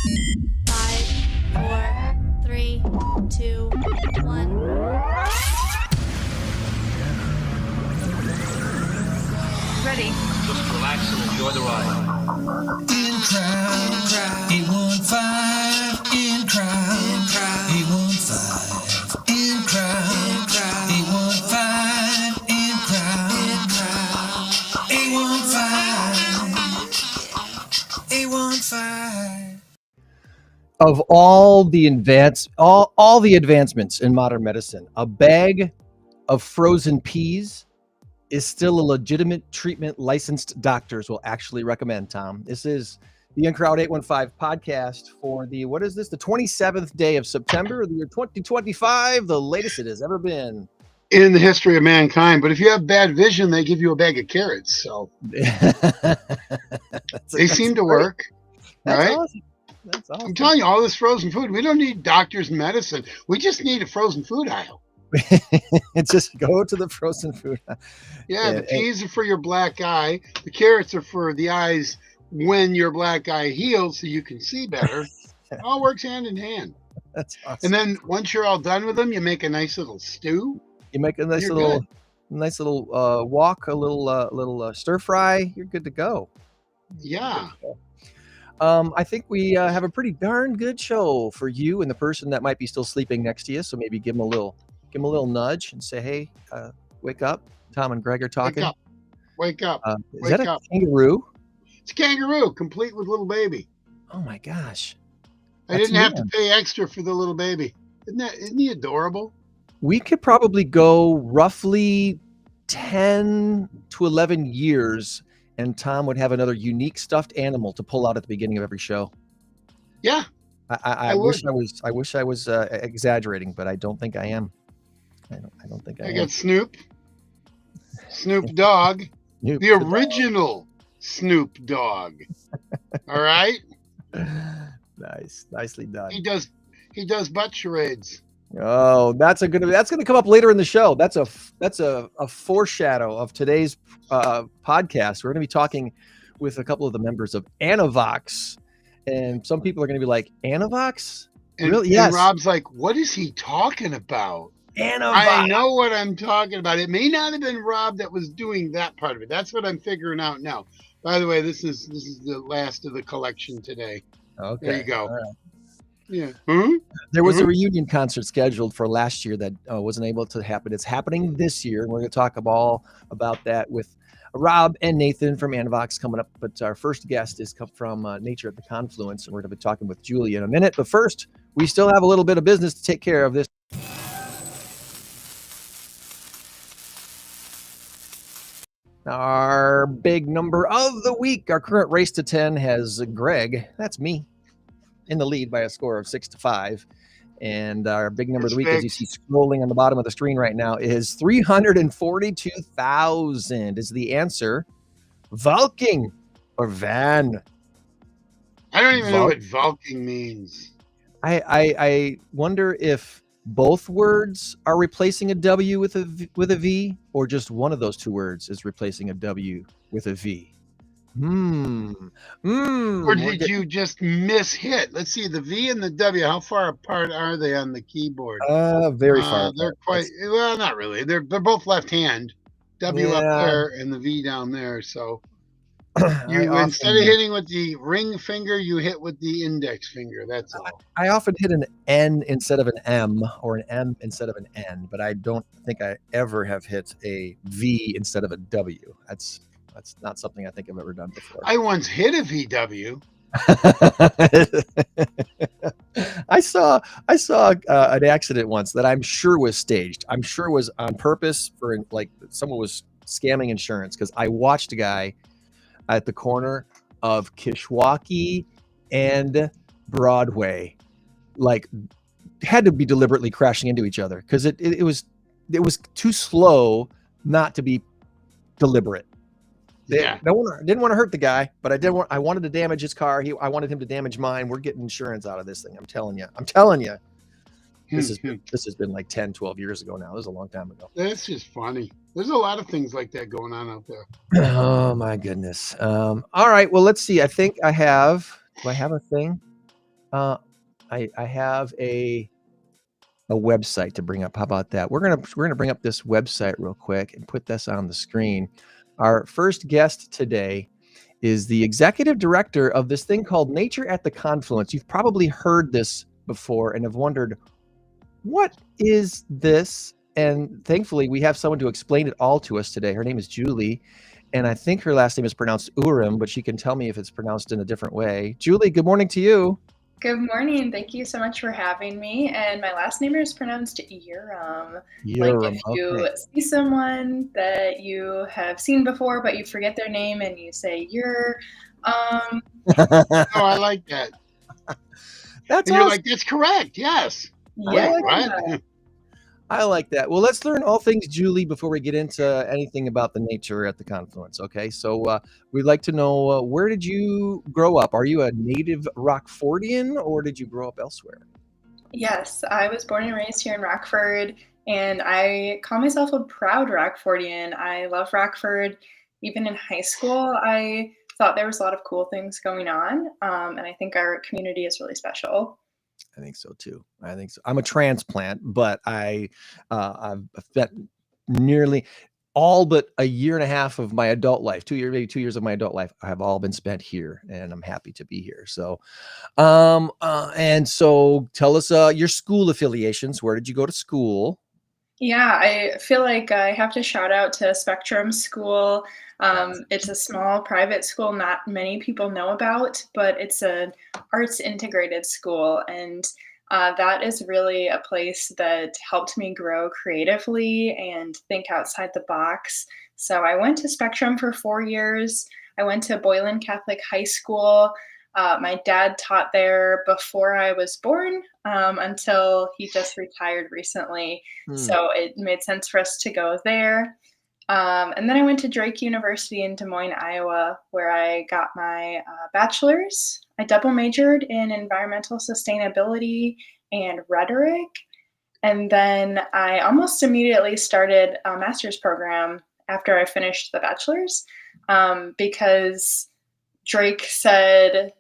5, 4, 3, 2, 1. Ready. Just relax and enjoy the ride. In crowd, 815, in crowd, 815, in crowd, 815, in crowd, 815, 815. Of all the advancements in modern medicine, a bag of frozen peas is still a legitimate treatment licensed doctors will actually recommend, Tom. This is the In Crowd 815 podcast for the 27th day of September, the year 2025, the latest it has ever been. In the history of mankind. But if you have bad vision, they give you a bag of carrots. So they seem to work. That's right? awesome. That's awesome. I'm telling you, all this frozen food, we don't need doctors and medicine. We just need a frozen food aisle. Just go to the frozen food. Yeah, the peas are for your black eye. The carrots are for the eyes when your black eye heals so you can see better. It all works hand in hand. That's awesome. And then once you're all done with them, you make a nice little stew. You make a nice little wok, a little stir fry. You're good to go. Yeah. I think we have a pretty darn good show for you and the person that might be still sleeping next to you. So maybe give them a little nudge and say, "Hey, wake up! Tom and Greg are talking." Wake up! Is that a kangaroo? It's a kangaroo, complete with little baby. Oh my gosh! I didn't have to pay extra for the little baby. Isn't he adorable? We could probably go roughly 10 to 11 years, and Tom would have another unique stuffed animal to pull out at the beginning of every show. Yeah, I wish I was exaggerating, but I don't think I am. I don't think I am. got Snoop Dogg, Snoop the original Snoop Dogg. All right. Nice, nicely done. He does butt charades. Oh, that's going to come up later in the show. That's a foreshadow of today's podcast. We're going to be talking with a couple of the members of Anavox, and some people are going to be like, Anavox? And, really? Yes. And Rob's like, what is he talking about? Anavox. I know what I'm talking about. It may not have been Rob that was doing that part of it. That's what I'm figuring out now. By the way, this is the last of the collection today. Okay. There you go. All right. Yeah. There was a reunion concert scheduled for last year that wasn't able to happen. It's happening this year, and we're going to talk about that with Rob and Nathan from Anavox coming up. But our first guest is come from Nature at the Confluence, and we're going to be talking with Julie in a minute. But first, we still have a little bit of business to take care of this. Our big number of the week, our current race to 10 has Greg, that's me, in the lead by a score of 6-5. And our big number of the week, as you see scrolling on the bottom of the screen right now, is 342,000 is the answer. Valking or Van? I don't even know what Valking means. I wonder if both words are replacing a W with a V, or just one of those two words is replacing a W with a V. Or did you just miss-hit? Let's see, the V and the W, how far apart are they on the keyboard? Very far. They're quite, well, not really. They're both left hand. W up there and the V down there. So you instead of hitting with the ring finger, you hit with the index finger. That's all. I often hit an N instead of an M, or an M instead of an N, but I don't think I ever have hit a V instead of a W. That's not something I think I've ever done before. I once hit a VW. I saw an accident once that I'm sure was staged. I'm sure it was on purpose for like someone was scamming insurance, because I watched a guy at the corner of Kishwaukee and Broadway, like had to be deliberately crashing into each other, because it was too slow not to be deliberate. Yeah. Didn't want to hurt the guy, but I wanted to damage his car. I wanted him to damage mine. We're getting insurance out of this thing. I'm telling you. This has been like 10, 12 years ago now. This is a long time ago. That's just funny. There's a lot of things like that going on out there. Oh my goodness. All right. Well, let's see. I think I have. Do I have a thing? Uh, I have a website to bring up. How about that? We're gonna bring up this website real quick and put this on the screen. Our first guest today is the executive director of this thing called Nature at the Confluence. You've probably heard this before and have wondered, what is this? And thankfully, we have someone to explain it all to us today. Her name is Julie, and I think her last name is pronounced Uram, but she can tell me if it's pronounced in a different way. Julie, good morning to you. Good morning. Thank you so much for having me. And my last name is pronounced Uram. Like Uram, if you okay. see someone that you have seen before, but you forget their name and you say Ur. Oh, I like that. That's And you're awesome. like, that's correct. Yes. Yeah. Wait, what? I like that. Well, let's learn all things Julie before we get into anything about the nature at the Confluence. Okay, so we'd like to know, where did you grow up? Are you a native Rockfordian, or did you grow up elsewhere? Yes, I was born and raised here in Rockford, and I call myself a proud Rockfordian. I love Rockford. Even in high school, I thought there was a lot of cool things going on, and I think our community is really special. I think so too. I think so. I'm a transplant, but I've spent nearly all but a year and a half of my adult life, maybe 2 years of my adult life, have all been spent here, and I'm happy to be here. So, and so tell us your school affiliations. Where did you go to school? Yeah, I feel like I have to shout out to Spectrum School. It's a small private school not many people know about, but it's an arts integrated school. And that is really a place that helped me grow creatively and think outside the box. So I went to Spectrum for 4 years. I went to Boylan Catholic High School. My dad taught there before I was born until he just retired recently. So it made sense for us to go there. And then I went to Drake University in Des Moines, Iowa, where I got my bachelor's. I double majored in environmental sustainability and rhetoric. And then I almost immediately started a master's program after I finished the bachelor's because Drake said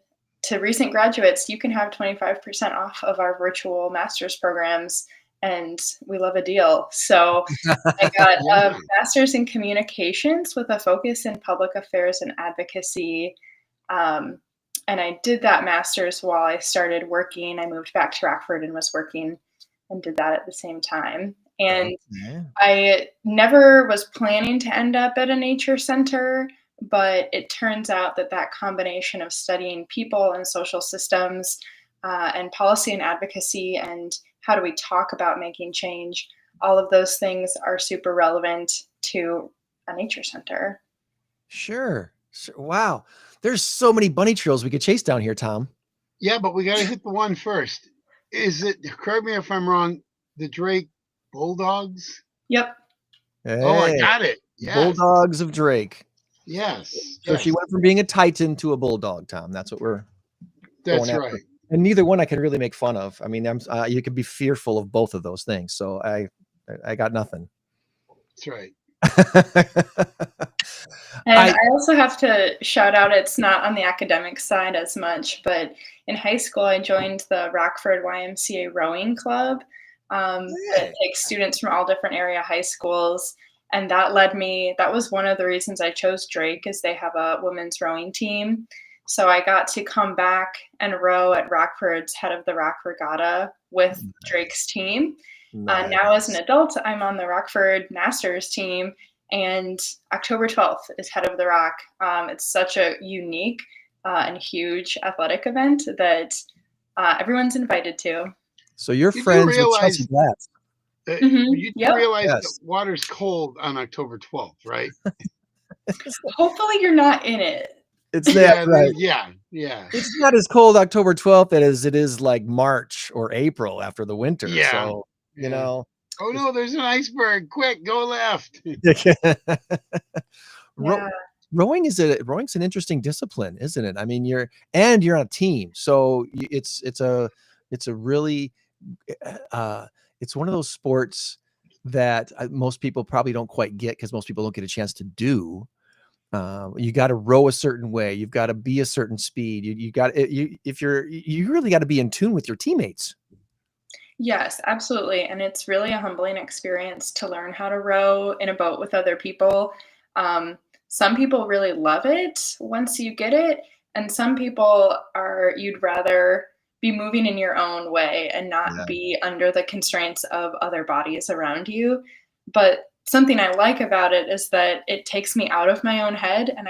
to recent graduates, you can have 25% off of our virtual master's programs, and we love a deal. So I got a master's in communications with a focus in public affairs and advocacy. And I did that master's while I started working. I moved back to Rockford and was working and did that at the same time. And I never was planning to end up at a nature center, but it turns out that that combination of studying people and social systems and policy and advocacy and how do we talk about making change, all of those things are super relevant to a nature center. Sure. Wow. There's so many bunny trails we could chase down here, Tom. Yeah, but we got to hit the one first. Is it, correct me if I'm wrong, the Drake Bulldogs? Yep. Hey, Oh, I got it. Yes. Bulldogs of Drake. Yes. So she went from being a Titan to a Bulldog, Tom. That's what we're That's going right. after. And neither one I can really make fun of. I mean, you could be fearful of both of those things. So I got nothing. That's right. And I also have to shout out, it's not on the academic side as much, but in high school, I joined the Rockford YMCA rowing club that takes students from all different area high schools. And that was one of the reasons I chose Drake, is they have a women's rowing team. So I got to come back and row at Rockford's Head of the Rock Regatta with Drake's team. Now as an adult, I'm on the Rockford Masters team, and October 12th is Head of the Rock. It's such a unique and huge athletic event that everyone's invited to. So you're friends with Chelsea Blatz. You realize that water's cold on October 12th, right? Hopefully you're not in it. It's that right. Yeah. It's not as cold October 12th as it is like March or April after the winter. Yeah. So, you know. Oh no, there's an iceberg. Quick, go left. Rowing's an interesting discipline, isn't it? I mean, you're on a team. So it's one of those sports that most people probably don't quite get, because most people don't get a chance to do. You got to row a certain way. You've got to be a certain speed. You really got to be in tune with your teammates. Yes, absolutely. And it's really a humbling experience to learn how to row in a boat with other people. Some people really love it once you get it, and some people you'd rather be moving in your own way and not Yeah. be under the constraints of other bodies around you. But something I like about it is that it takes me out of my own head, and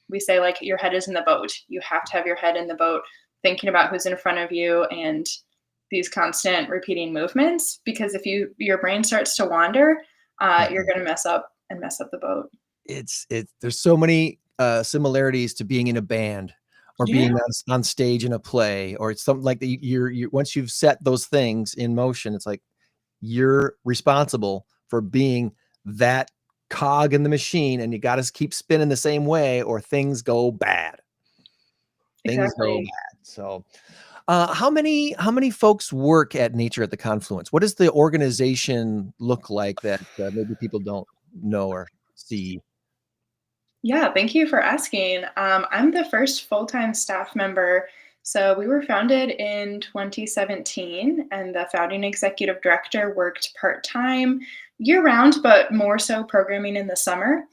we say, like, your head is in the boat. You have to have your head in the boat, thinking about who's in front of you and these constant repeating movements, because if your brain starts to wander, you're going to mess up the boat. There's so many similarities to being in a band or Yeah, being on stage in a play, or it's something like that. You once you've set those things in motion, it's like you're responsible for being that cog in the machine, and you got to keep spinning the same way or things go bad. Things go exactly. bad. So how many folks work at Nature at the Confluence? What does the organization look like that maybe people don't know or see? Yeah, thank you for asking. I'm the first full-time staff member. So we were founded in 2017, and the founding executive director worked part-time year-round, but more so programming in the summer.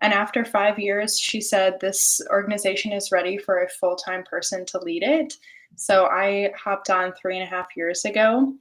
And after 5 years, she said this organization is ready for a full-time person to lead it. So I hopped on 3.5 years ago.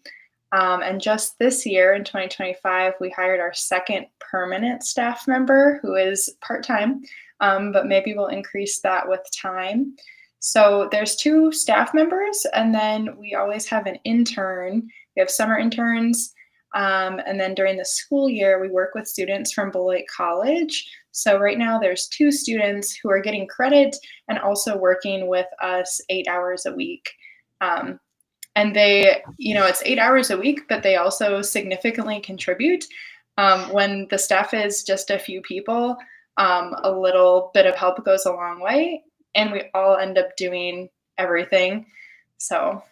And just this year in 2025, we hired our second permanent staff member who is part time, but maybe we'll increase that with time. So there's two staff members, and then we always have an intern. We have summer interns. And then during the school year, we work with students from Beloit College. So right now, there's two students who are getting credit and also working with us 8 hours a week. Um, and it's 8 hours a week, but they also significantly contribute. When the staff is just a few people, a little bit of help goes a long way, and we all end up doing everything. So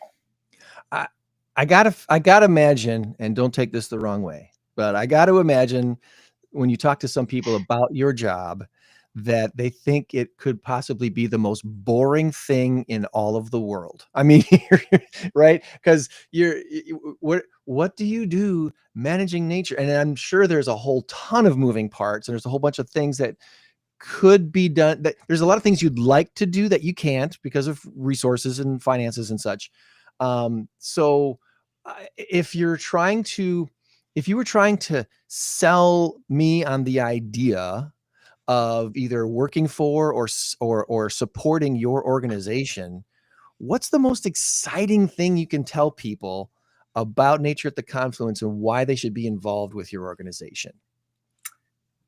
I gotta imagine, and don't take this the wrong way, but I got to imagine when you talk to some people about your job that they think it could possibly be the most boring thing in all of the world. I mean, right? Because what do you do managing nature? And I'm sure there's a whole ton of moving parts, and there's a whole bunch of things that could be done. That there's a lot of things you'd like to do that you can't because of resources and finances and such. So if you're trying to, if you were trying to sell me on the idea of either working for or supporting your organization, what's the most exciting thing you can tell people about Nature at the Confluence and why they should be involved with your organization?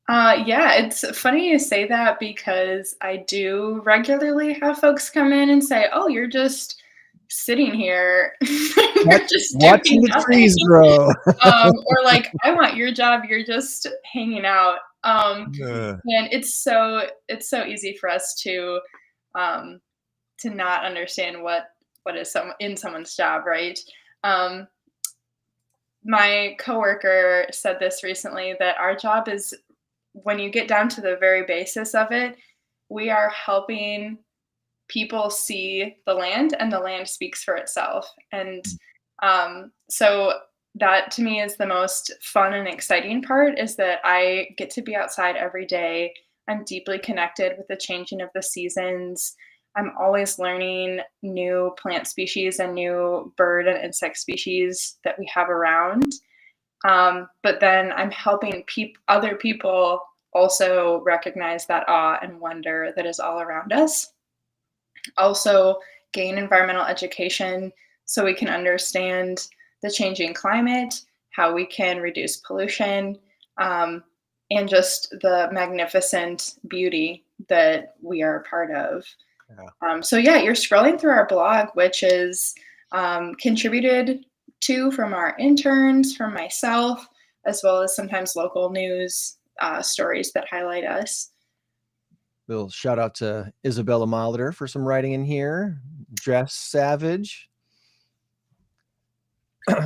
yeah, it's funny you say that because I do regularly have folks come in and say, "Oh, you're just sitting here, you're just Watching doing the nothing." trees grow. Or like, "I want your job, you're just hanging out." Yeah. And it's so easy for us um, to not understand what is in someone's job, right? Um, my coworker said this recently, that our job is, when you get down to the very basis of it, we are helping people see the land, and the land speaks for itself. And so that to me is the most fun and exciting part, is that I get to be outside every day. I'm deeply connected with the changing of the seasons. I'm always learning new plant species and new bird and insect species that we have around. But then I'm helping other people also recognize that awe and wonder that is all around us. Also, gain environmental education so we can understand the changing climate, how we can reduce pollution, and just the magnificent beauty that we are a part of. So yeah, you're scrolling through our blog, which is contributed to from our interns, from myself, as well as sometimes local news stories that highlight us. Little shout out to Isabella Molitor for some writing in here. Jess Savage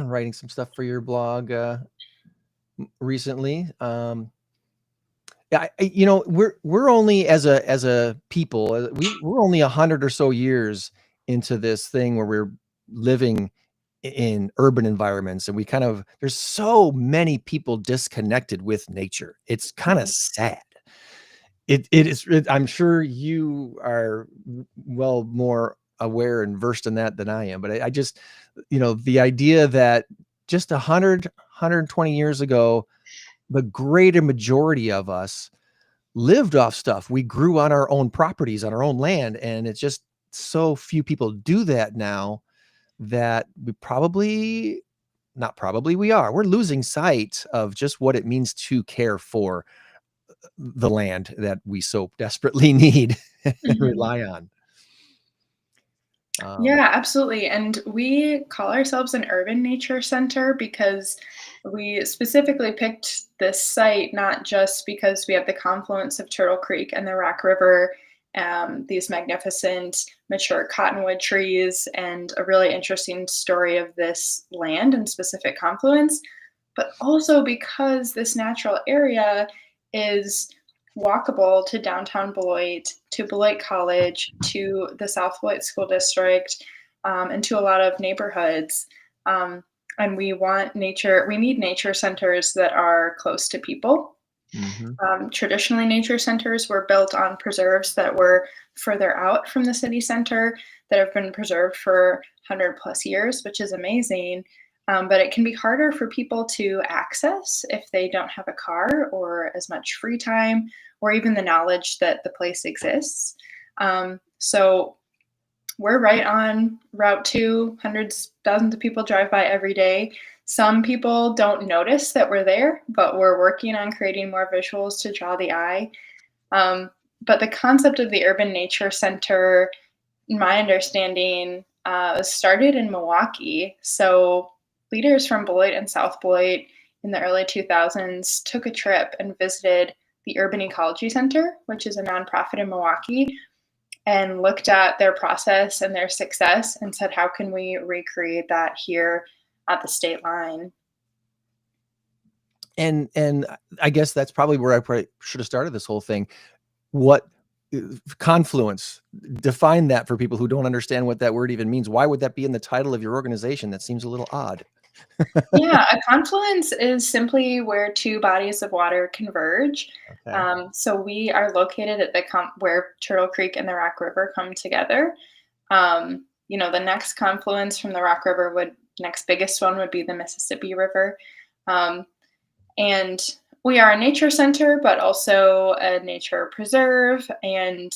writing some stuff for your blog recently. You know, we're only as a people, we're only 100 or so years into this thing where we're living in urban environments, and there's so many people disconnected with nature. It's kind of sad. It is. I'm sure you are well more aware and versed in that than I am, but I just, the idea that just 120 years ago, the greater majority of us lived off stuff. We grew on our own properties, on our own land, and it's just so few people do that now that we're losing sight of just what it means to care for the land that we so desperately need and Mhm. rely on. Yeah, absolutely. And we call ourselves an urban nature center because we specifically picked this site not just because we have the confluence of Turtle Creek and the Rock River, these magnificent mature cottonwood trees, and a really interesting story of this land and specific confluence, but also because this natural area is walkable to downtown Beloit, to Beloit College, to the South Beloit School District, and to a lot of neighborhoods. And we need nature centers that are close to people. Mm-hmm. Traditionally, nature centers were built on preserves that were further out from the city center that have been preserved for 100 plus years, which is amazing. But it can be harder for people to access if they don't have a car or as much free time or even the knowledge that the place exists. So we're right on Route 2. Hundreds, thousands of people drive by every day. Some people don't notice that we're there, but we're working on creating more visuals to draw the eye. But the concept of the Urban Nature Center, in my understanding, started in Milwaukee. So leaders from Beloit and South Beloit in the early 2000s took a trip and visited the Urban Ecology Center, which is a nonprofit in Milwaukee, and looked at their process and their success and said, how can we recreate that here at the state line? And I guess that's probably where I probably should have started this whole thing. What confluence? Define that for people who don't understand what that word even means. Why would that be in the title of your organization? That seems a little odd. Yeah, a confluence is simply where two bodies of water converge. Okay. So we are located at where Turtle Creek and the Rock River come together. The next confluence from the Rock River next biggest one would be the Mississippi River. And we are a nature center, but also a nature preserve, and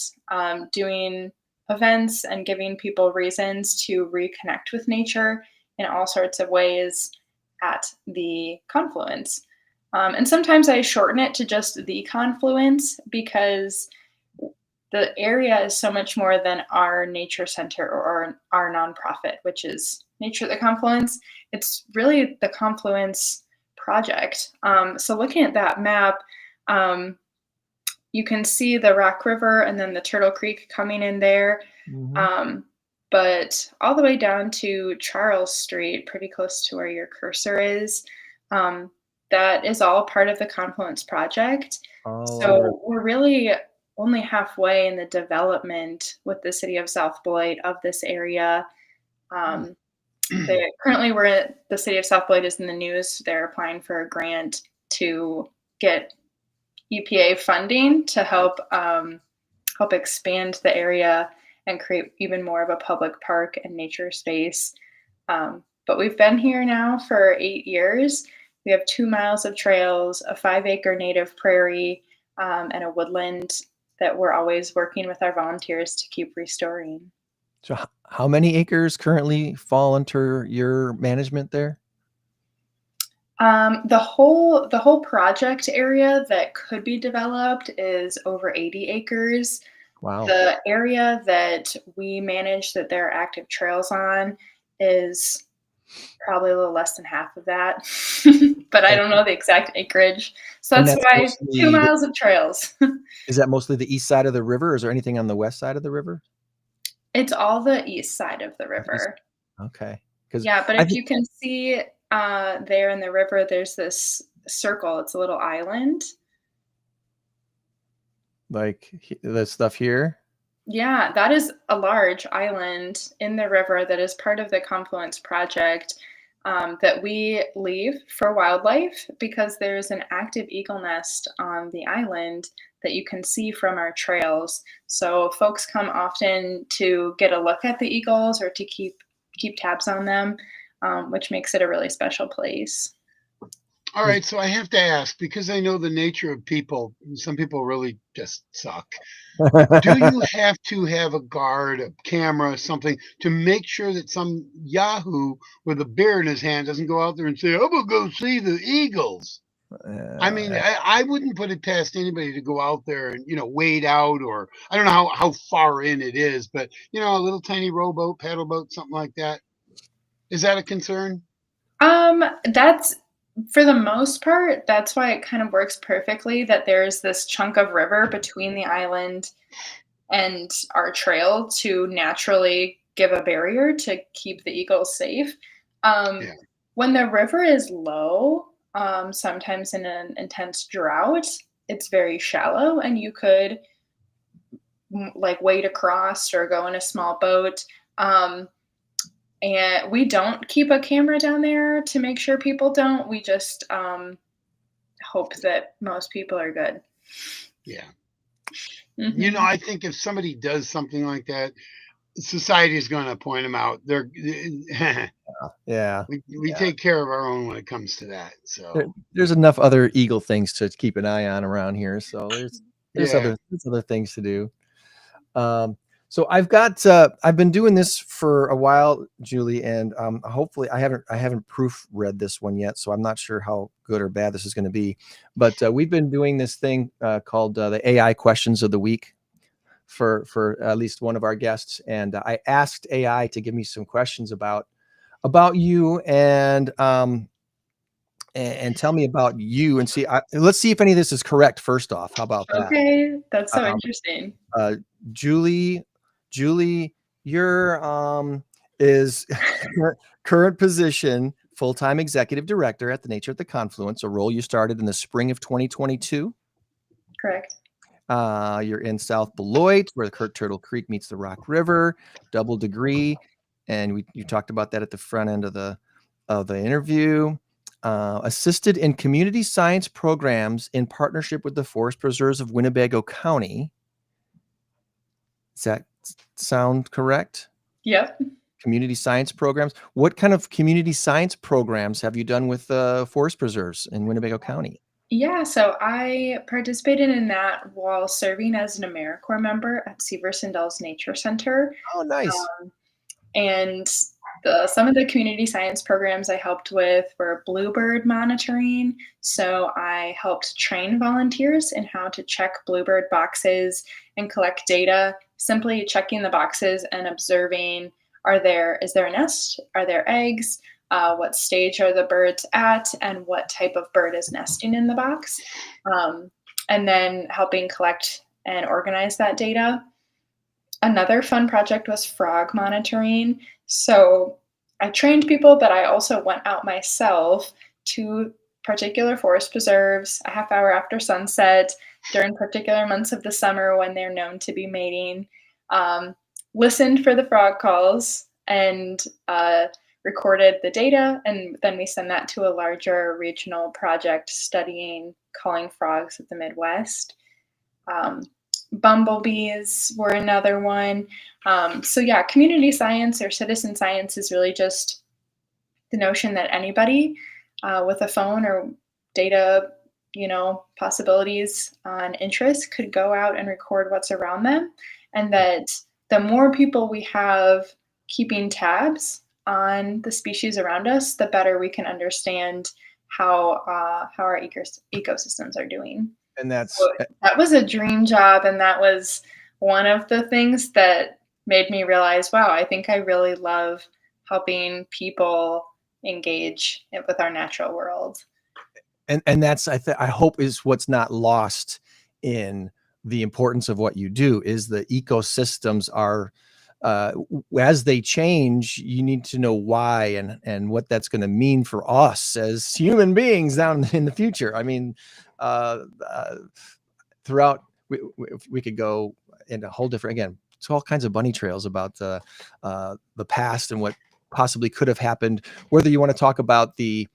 doing events and giving people reasons to reconnect with nature in all sorts of ways at the confluence. And sometimes I shorten it to just the confluence because the area is so much more than our nature center or our nonprofit, which is Nature at the Confluence. It's really the Confluence project. So looking at that map, you can see the Rock River and then the Turtle Creek coming in there. Mm-hmm. But all the way down to Charles Street, pretty close to where your cursor is, that is all part of the Confluence project. So we're really only halfway in the development with the city of South Beloit of this area. Currently, the city of South Beloit is in the news. They're applying for a grant to get EPA funding to help expand the area and create even more of a public park and nature space. But we've been here now for 8 years. We have 2 miles of trails, a 5-acre native prairie, and a woodland that we're always working with our volunteers to keep restoring. So how many acres currently fall under your management there? The whole project area that could be developed is over 80 acres. Wow. The area that we manage that there are active trails on is probably a little less than half of that, but I don't know the exact acreage. So And that's why 2 miles of trails. Is that mostly the east side of the river? Or is there anything on the west side of the river? It's all the east side of the river. Okay. Yeah, but if you can see there in the river, there's this circle. It's a little island. Like the stuff here? Yeah, that is a large island in the river that is part of the Confluence project, that we leave for wildlife because there's an active eagle nest on the island that you can see from our trails. So folks come often to get a look at the eagles or to keep tabs on them, which makes it a really special place. All right, so I have to ask because I know the nature of people. Some people really just suck. Do you have to have a guard, a camera, something to make sure that some Yahoo with a beer in his hand doesn't go out there and say, "I'm gonna go see the Eagles"? I mean, I wouldn't put it past anybody to go out there and wade out, or I don't know how far in it is, but a little tiny rowboat, paddle boat, something like that. Is that a concern? That's for the most part, that's why it kind of works perfectly that there's this chunk of river between the island and our trail to naturally give a barrier to keep the eagles safe. Um, Yeah. when the river is low, sometimes in an intense drought, it's very shallow, and you could like wade across or go in a small boat. And we don't keep a camera down there to make sure people don't. We just hope that most people are good. Yeah. Mhm. I think if somebody does something like that, society is going to point them out. They're Yeah. we take care of our own when it comes to that. So There's enough other eagle things to keep an eye on around here. So there's yeah, other things to do. So I've been doing this for a while, Julie, and hopefully I haven't proofread this one yet, so I'm not sure how good or bad this is going to be. But we've been doing this thing called the AI questions of the week for at least one of our guests, and I asked AI to give me some questions about you and tell me about you and let's see if any of this is correct first off. How about that? Okay, that's so Um, interesting. Julie, your is current position full-time executive director at the Nature at the Confluence, a role you started in the spring of 2022. Correct. You're in South Beloit, where the Turtle Creek meets the Rock River, double degree, and you talked about that at the front end of the interview. Assisted in community science programs in partnership with the Forest Preserves of Winnebago County. Does that sound correct? Yep. Community science programs. What kind of community science programs have you done with Forest Preserves in Winnebago County? Yeah, so I participated in that while serving as an AmeriCorps member at Severson Dells Nature Center. Oh, nice. And some of the community science programs I helped with were bluebird monitoring. So I helped train volunteers in how to check bluebird boxes and collect data, simply checking the boxes and observing, is there a nest? Are there eggs? What stage are the birds at, and what type of bird is nesting in the box? And then helping collect and organize that data. Another fun project was frog monitoring. So I trained people, but I also went out myself to particular forest preserves a half hour after sunset during particular months of the summer when they're known to be mating, listened for the frog calls, and recorded the data. And then we send that to a larger regional project studying calling frogs of the Midwest. Bumblebees were another one. So yeah, community science or citizen science is really just the notion that anybody with a phone or data, possibilities and interest could go out and record what's around them. And that the more people we have keeping tabs on the species around us, the better we can understand how our ecosystems are doing. And that's So that was a dream job, and that was one of the things that made me realize, wow, I think I really love helping people engage with our natural world. and that's I hope is what's not lost in the importance of what you do is the ecosystems are as they change, you need to know why and what that's going to mean for us as human beings down in the future. I mean, throughout we could go in a whole different, again, it's all kinds of bunny trails about the past and what possibly could have happened, whether you want to talk about the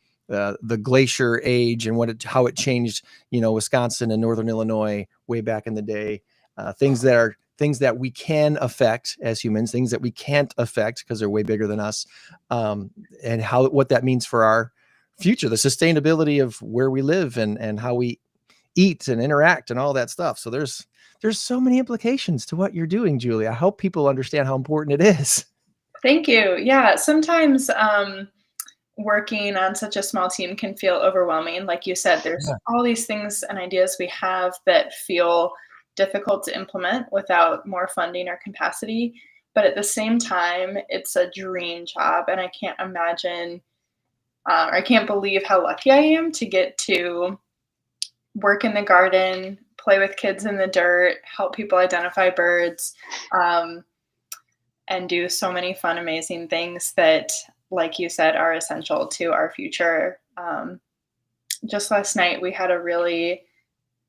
glacier age and how it changed, Wisconsin and Northern Illinois way back in the day, things that we can affect as humans, things that we can't affect because they're way bigger than us, and what that means for our future, the sustainability of where we live and how we eat and interact and all that stuff. So there's so many implications to what you're doing, Julie. I hope people understand how important it is. Thank you. Yeah, sometimes working on such a small team can feel overwhelming. Like you said, there's all these things and ideas we have that feel difficult to implement without more funding or capacity. But at the same time, it's a dream job. And I can't imagine, or I can't believe how lucky I am to get to work in the garden, play with kids in the dirt, help people identify birds, and do so many fun, amazing things that, like you said, are essential to our future. Just last night, we had a really,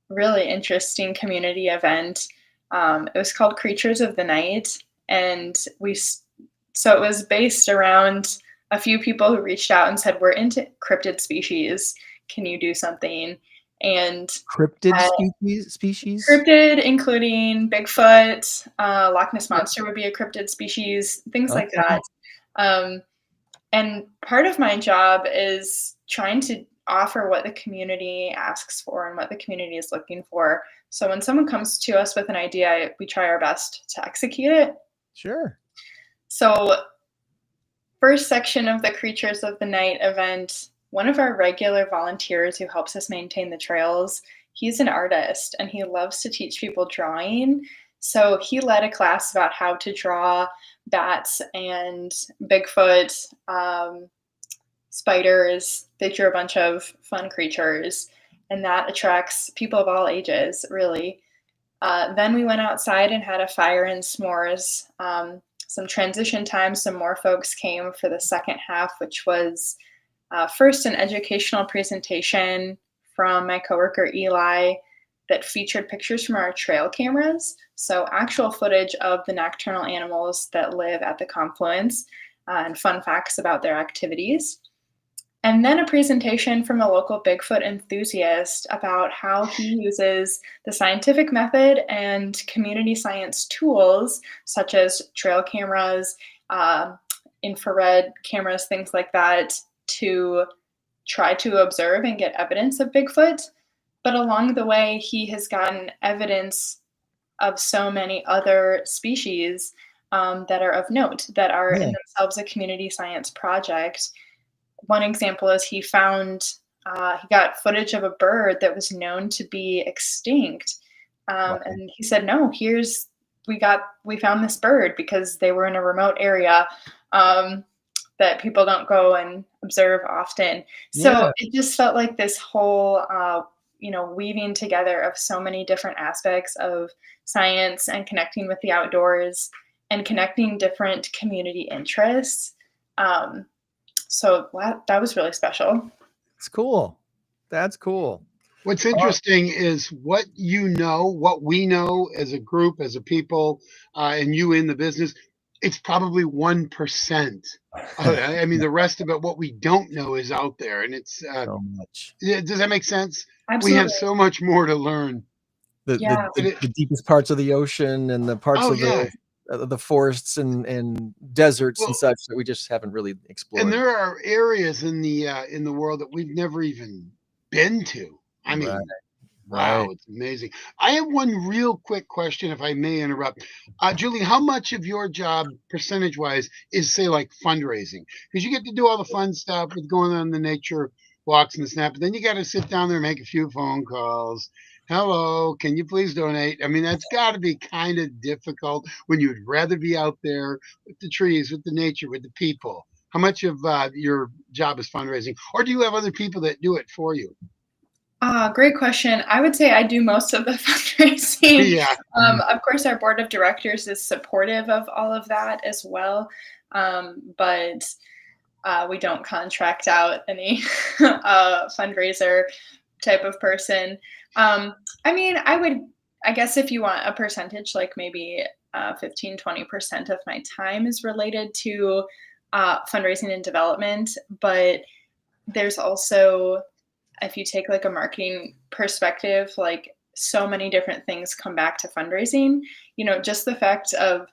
really interesting community event. It was called Creatures of the Night. And so it was based around a few people who reached out and said, we're into cryptid species. Can you do something? And cryptid species? Cryptid, including Bigfoot, Loch Ness Monster would be a cryptid species, things like that. And part of my job is trying to offer what the community asks for and what the community is looking for. So when someone comes to us with an idea, we try our best to execute it. Sure. So first section of the Creatures of the Night event, one of our regular volunteers who helps us maintain the trails, he's an artist and he loves to teach people drawing. So he led a class about how to draw bats and Bigfoot, spiders. They drew a bunch of fun creatures, and that attracts people of all ages, really. Then we went outside and had a fire and s'mores. Some transition time, some more folks came for the second half, which was first an educational presentation from my coworker Eli that featured pictures from our trail cameras. So actual footage of the nocturnal animals that live at the Confluence and fun facts about their activities. And then a presentation from a local Bigfoot enthusiast about how he uses the scientific method and community science tools, such as trail cameras, infrared cameras, things like that, to try to observe and get evidence of Bigfoot. But along the way, he has gotten evidence of so many other species that are of note, that are in themselves a community science project. One example is he got footage of a bird that was known to be extinct. And he said, no, we found this bird because they were in a remote area that people don't go and observe often. So it just felt like this whole, weaving together of so many different aspects of science and connecting with the outdoors and connecting different community interests. So that was really special. It's cool. That's cool. What's interesting is what we know as a group, as a people, and you in the business, it's probably 1%. I mean, the rest of it, what we don't know is out there. And it's so much. Does that make sense? Absolutely. We have so much more to learn. The deepest parts of the ocean and the parts of the forests and deserts and such that we just haven't really explored. And there are areas in the world that we've never even been to. I mean, wow, it's amazing. I have one real quick question, if I may interrupt. Julie, how much of your job, percentage-wise, is, say, like fundraising? Because you get to do all the fun stuff with going on the nature walks and the snap, but then you got to sit down there and make a few phone calls. Hello, can you please donate? I mean, that's got to be kind of difficult when you'd rather be out there with the trees, with the nature, with the people. How much of your job is fundraising? Or do you have other people that do it for you? Great question. I would say I do most of the fundraising. Of course, our board of directors is supportive of all of that as well. But we don't contract out any fundraiser type of person. I mean, I I guess if you want a percentage, like maybe 15, 20% of my time is related to fundraising and development. But there's also, if you take like a marketing perspective, like so many different things come back to fundraising. Just the fact of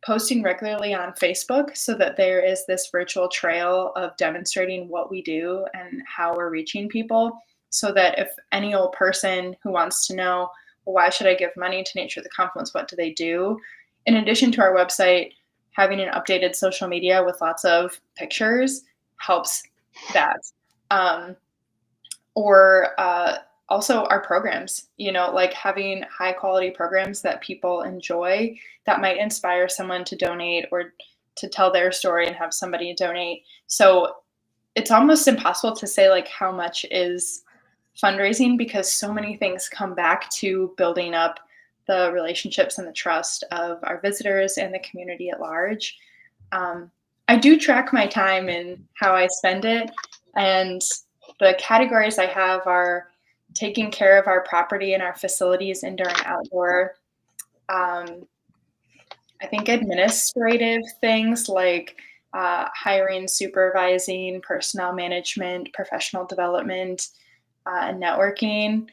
posting regularly on Facebook so that there is this virtual trail of demonstrating what we do and how we're reaching people, so that if any old person who wants to know, well, why should I give money to Nature of the Confluence? What do they do? In addition to our website, having an updated social media with lots of pictures helps that. Or also our programs, like having high quality programs that people enjoy that might inspire someone to donate or to tell their story and have somebody donate. So it's almost impossible to say like how much is fundraising, because so many things come back to building up the relationships and the trust of our visitors and the community at large. I do track my time and how I spend it, and the categories I have are taking care of our property and our facilities, indoor and outdoor. I think administrative things like hiring, supervising, personnel management, professional development, and networking.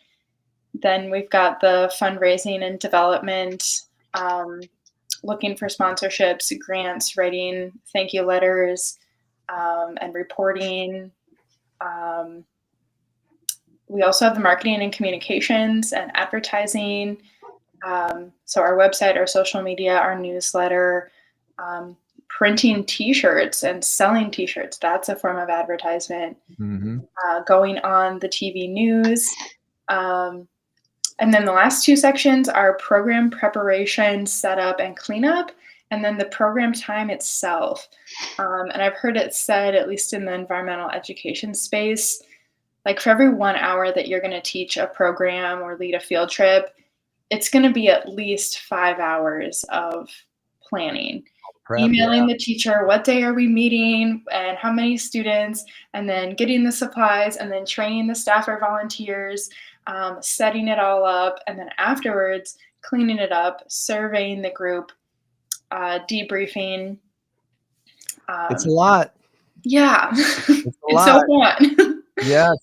Then we've got the fundraising and development, looking for sponsorships, grants, writing thank you letters, and reporting. We also have the marketing and communications and advertising. So our website, our social media, our newsletter, printing T-shirts and selling T-shirts. That's a form of advertisement. Mm-hmm. Going on the TV news. And then the last two sections are program preparation, setup, and cleanup, and then the program time itself. And I've heard it said, at least in the environmental education space, like for every 1 hour that you're going to teach a program or lead a field trip, it's going to be at least 5 hours of planning. Emailing the teacher, what day are we meeting and how many students, and then getting the supplies, and then training the staff or volunteers, setting it all up, and then afterwards cleaning it up, surveying the group, debriefing. It's a lot. Yeah, it's so fun. Yes,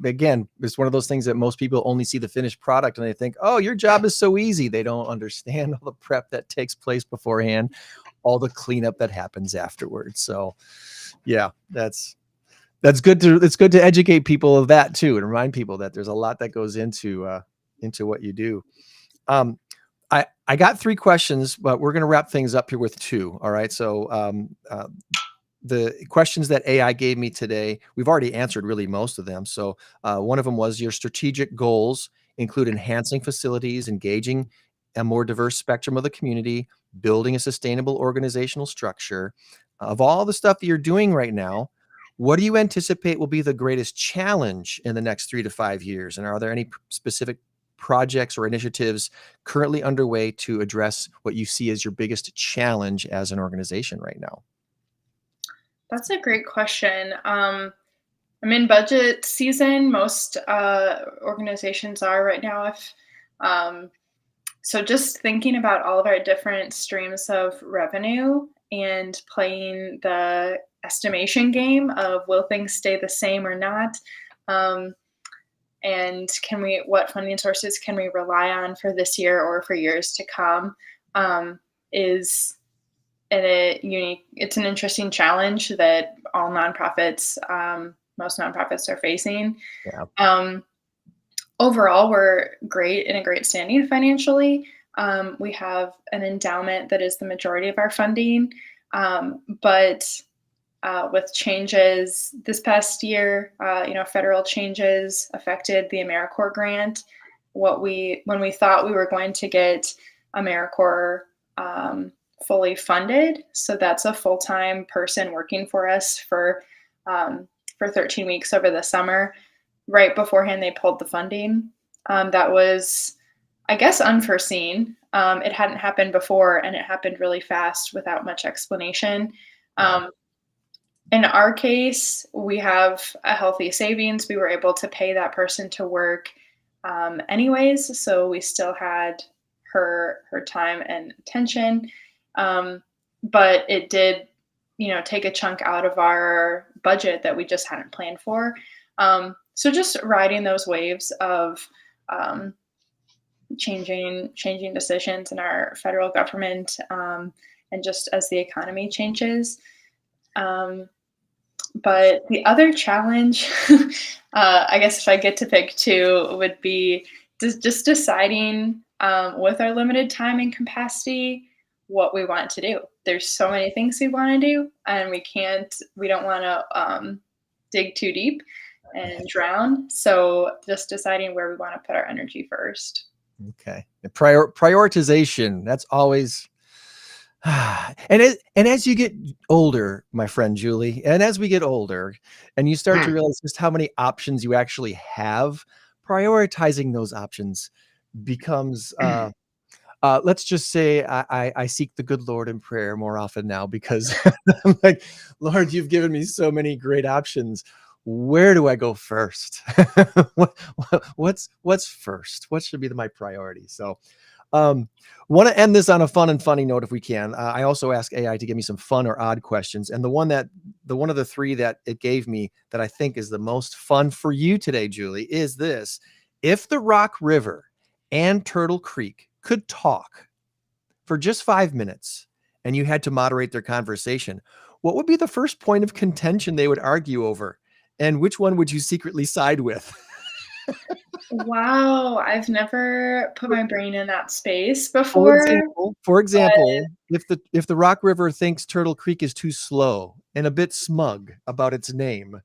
again, it's one of those things that most people only see the finished product and they think, oh, your job is so easy. They don't understand all the prep that takes place beforehand, all the cleanup that happens afterwards. So yeah, that's good to educate people of that too, and remind people that there's a lot that goes into what you do. I got 3 questions, but we're going to wrap things up here with 2. All right. So the questions that AI gave me today, we've already answered really most of them. So one of them was, your strategic goals include enhancing facilities, engaging a more diverse spectrum of the community, building a sustainable organizational structure. Of all the stuff that you're doing right now, what do you anticipate will be the greatest challenge in the next 3 to 5 years? And are there any specific projects or initiatives currently underway to address what you see as your biggest challenge as an organization right now? That's a great question. I'm in budget season. Most organizations are right now. So just thinking about all of our different streams of revenue and playing the estimation game of, will things stay the same or not? And what funding sources can we rely on for this year or for years to come? It's an interesting challenge that all nonprofits, most nonprofits are facing. Yeah. Overall, we're in a great standing financially. We have an endowment that is the majority of our funding, but with changes this past year, federal changes affected the AmeriCorps grant. When we thought we were going to get AmeriCorps fully funded, so that's a full-time person working for us for 13 weeks over the summer. Right beforehand, they pulled the funding. That was, I guess, unforeseen. It hadn't happened before, and it happened really fast without much explanation. In our case, we have a healthy savings. We were able to pay that person to work anyways. So we still had her time and attention. But it did, take a chunk out of our budget that we just hadn't planned for. So just riding those waves of changing decisions in our federal government, and just as the economy changes. But the other challenge, I guess if I get to pick two, would be just deciding, with our limited time and capacity, what we want to do. There's so many things we want to do, and we don't want to dig too deep and drown. So just deciding where we want to put our energy first. Okay. Prioritization. That's always, and as you get older, my friend Julie, and as we get older and you start to realize just how many options you actually have, prioritizing those options becomes, let's just say I seek the good Lord in prayer more often now, because I'm like, Lord, you've given me so many great options. Where do I go first? What's first? What should be my priority? So, want to end this on a fun and funny note if we can. I also ask AI to give me some fun or odd questions, and the one of the three that it gave me that I think is the most fun for you today, Julie, is this: if the Rock River and Turtle Creek could talk for just 5 minutes, and you had to moderate their conversation, what would be the first point of contention they would argue over? And which one would you secretly side with? Wow, I've never put my brain in that space before. For example, if the Rock River thinks Turtle Creek is too slow and a bit smug about its name.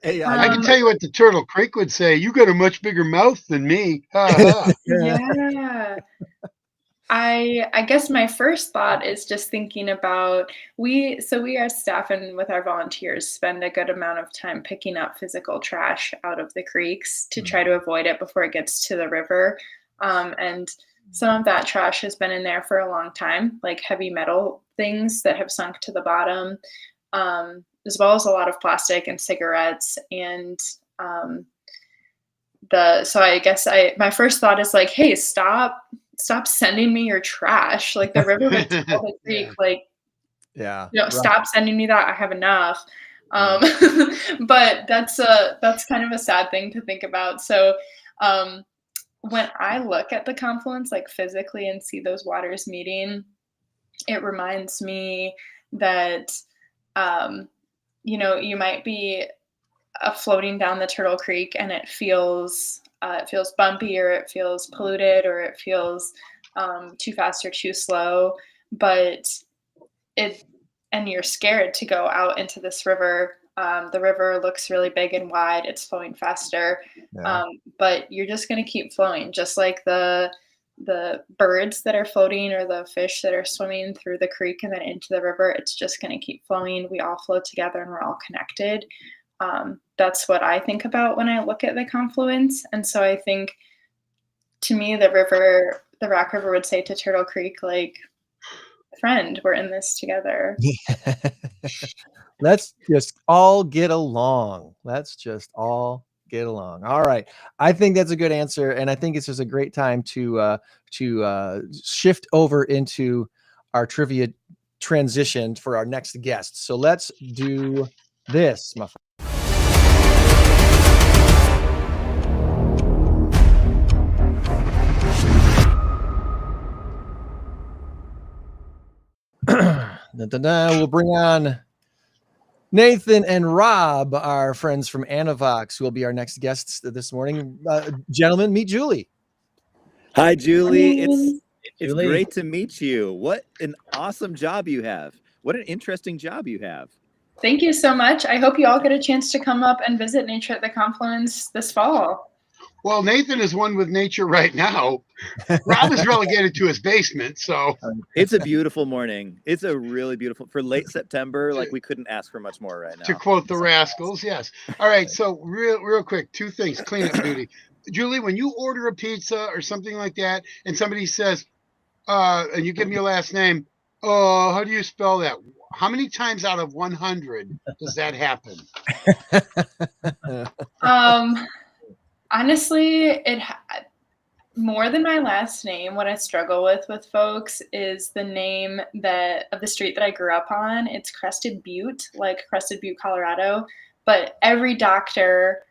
Hey, I can tell you what the Turtle Creek would say. You got a much bigger mouth than me. Ha, ha. Yeah. I guess my first thought is just thinking about we as staff and with our volunteers spend a good amount of time picking up physical trash out of the creeks to try to avoid it before it gets to the river. And some of that trash has been in there for a long time, like heavy metal things that have sunk to the bottom, as well as a lot of plastic and cigarettes. And so I guess my first thought is like, hey, stop sending me your trash. Like the river would tell the creek, like, stop sending me that. I have enough. But that's kind of a sad thing to think about. So when I look at the confluence, like physically, and see those waters meeting, it reminds me that, you might be floating down the Turtle Creek and it feels bumpy, or it feels polluted, or it feels too fast or too slow, but and you're scared to go out into this river. The river looks really big and wide. It's flowing faster, but you're just going to keep flowing, just like the birds that are floating or the fish that are swimming through the creek and then into the river. It's just going to keep flowing. We all flow together and we're all connected. That's what I think about when I look at the confluence. And so I think, to me, the Rock River would say to Turtle Creek, like, friend, we're in this together. Let's just all get along. All right. I think that's a good answer. And I think it's just a great time to shift over into our trivia transition for our next guest. So let's do this, my friend. We'll bring on Nathan and Rob, our friends from Anavox, who will be our next guests this morning. Gentlemen, meet Julie. Hi, Julie. It's great to meet you. What an awesome job you have. What an interesting job you have. Thank you so much. I hope you all get a chance to come up and visit Nature at the Confluence this fall. Well, Nathan is one with nature right now. Rob is relegated to his basement, so it's a beautiful morning. It's a really beautiful for late September. Like, we couldn't ask for much more right now. To quote the Rascals, yes. All right, so real quick, two things, cleanup duty. Julie, when you order a pizza or something like that, and somebody says, and you give me your last name, how do you spell that? How many times out of 100 does that happen? Honestly, more than my last name, what I struggle with folks is the name of the street that I grew up on. It's Crested Butte, like Crested Butte, Colorado. But every doctor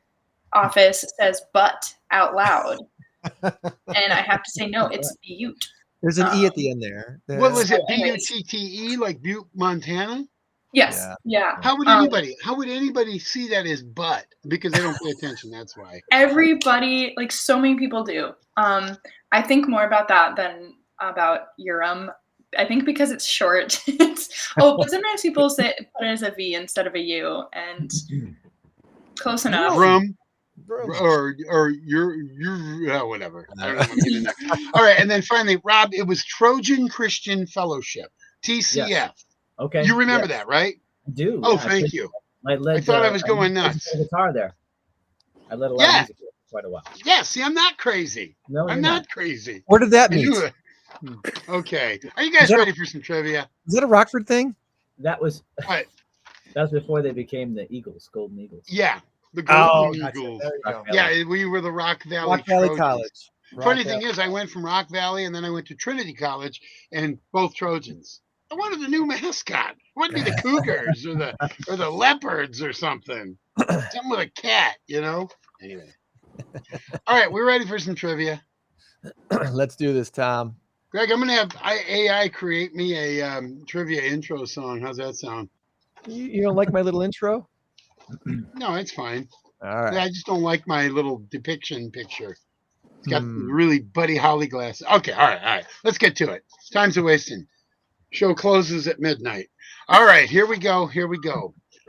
office says "but" out loud, and I have to say no. It's Butte. There's an E at the end there. What was it? anyways. Butte, like Butte, Montana? Yes. Yeah. How would anybody see that as "but"? Because they don't pay attention. That's why. Everybody, like so many people do. I think more about that than about Uram. I think because it's short. But sometimes people put it as a V instead of a U, and close enough. Or you're whatever. I don't know what I'm getting there. All right, and then finally, Rob, it was Trojan Christian Fellowship, TCF. Yes. Okay. You remember that, right? I do. Oh, thank you. I thought I was going nuts. Guitar there. I led a lot of music for quite a while. Yeah, see, I'm not crazy. No, I'm not crazy. Where did that mean? Okay. Are you guys ready for some trivia? Is that a Rockford thing? That was What? That was before they became the Eagles, Golden Eagles. Yeah. The Golden gotcha. Eagles. Rock Yeah, we were the Rock Valley. Rock Valley Trojans. College. Funny thing is, I went from Rock Valley and then I went to Trinity College, and both Trojans. I wanted a new mascot. It wouldn't be the Cougars or the Leopards or something. Something with a cat, you know. Anyway. All right, we're ready for some trivia. Let's do this, Tom. Greg, I'm gonna have AI create me a trivia intro song. How's that sound? You don't like my little intro? No, it's fine. All right. Yeah, I just don't like my little depiction picture. It's got really Buddy Holly glasses. Okay, all right. Let's get to it. Time's a wasting. Show closes at midnight. All right, here we go.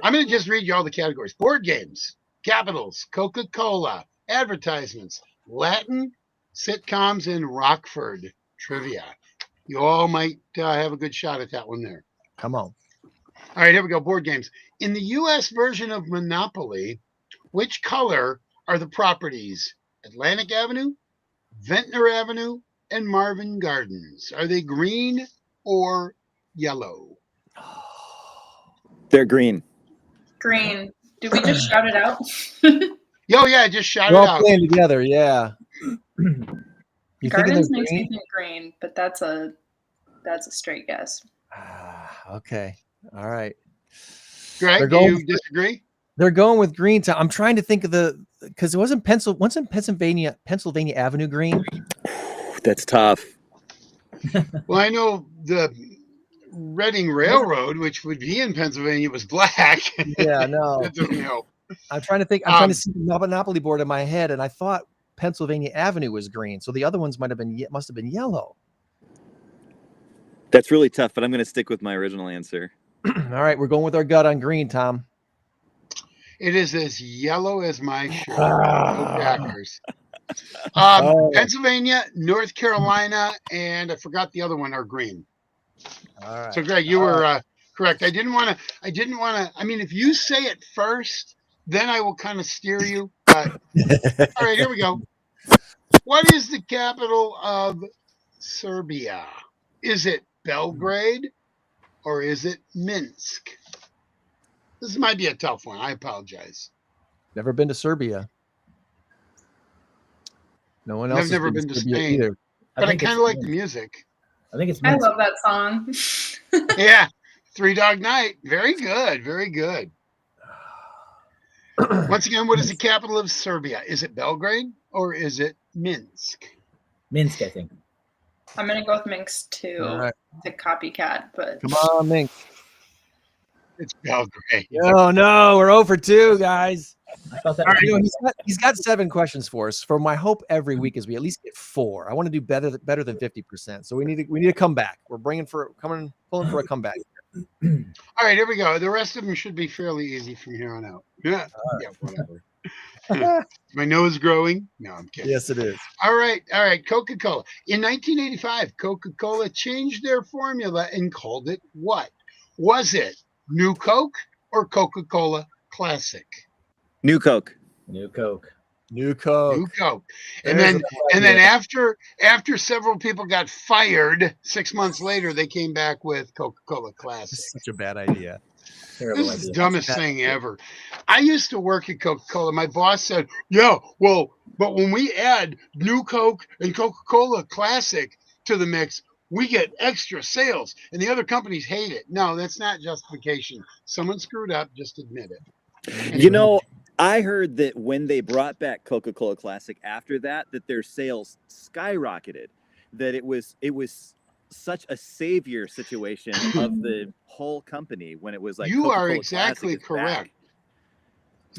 I'm going to just read you all the categories. Board games, capitals, Coca-Cola, advertisements, Latin, sitcoms, and Rockford trivia. You all might have a good shot at that one there. Come on. All right, here we go. Board games. In the U.S. version of Monopoly, which color are the properties? Atlantic Avenue, Ventnor Avenue, and Marvin Gardens. Are they green or yellow? They're green. Green. Did we just shout it out? Oh, yeah, just shout We're it all out. playing together, yeah. You Gardens makes me think green, but that's a straight guess. Okay. All right. Greg, do you disagree? They're going with green. I'm trying to think of because it wasn't Pennsylvania Avenue green. That's tough. Well, I know the Reading Railroad, which would be in Pennsylvania, was black. Yeah, no. That doesn't help. I'm trying to think. I'm trying to see the Monopoly board in my head, and I thought Pennsylvania Avenue was green, so the other ones must have been yellow. That's really tough, but I'm going to stick with my original answer. All right, we're going with our gut on green, Tom. It is as yellow as my shirt. Go Packers. Pennsylvania, North Carolina, and I forgot the other one are green. All right. So, Greg, you were correct. I didn't want to. I mean, if you say it first, then I will kind of steer you. But all right, here we go. What is the capital of Serbia? Is it Belgrade or is it Minsk? This might be a tough one. I apologize. Never been to Serbia. No one else. I've never been to Spain either. But I kind of like the music. I think it's. I love that song. Yeah, Three Dog Night. Very good. Very good. Once again, what is the capital of Serbia? Is it Belgrade or is it Minsk? Minsk, I think. I'm gonna go with Minsk too. All right. It's a copycat, but Come on, Mink. It's Belgrade. Oh no, we're over 2, guys. I thought that. All right, he's got 7 questions for us. For my hope every week is we at least get 4. I want to do better than 50%. So we need to come back. We're pulling for a comeback. All right, here we go. The rest of them should be fairly easy from here on out. Yeah, whatever. My nose growing? No, I'm kidding. Yes, it is. All right. Coca-Cola. In 1985, Coca-Cola changed their formula and called it what? Was it New Coke or Coca-Cola Classic? New Coke. New Coke. New Coke. And then after several people got fired, 6 months later, they came back with Coca-Cola Classic. Such a bad idea. Terrible This is the idea. dumbest thing ever. I used to work at Coca-Cola. My boss said, yeah, well, but when we add new Coke and Coca-Cola Classic to the mix, we get extra sales, and the other companies hate it. No, that's not justification. Someone screwed up. Just admit it. You know, I heard that when they brought back Coca-Cola Classic after that their sales skyrocketed, that it was such a savior situation of the whole company when it was like You Coca-Cola are exactly Classic is back. correct.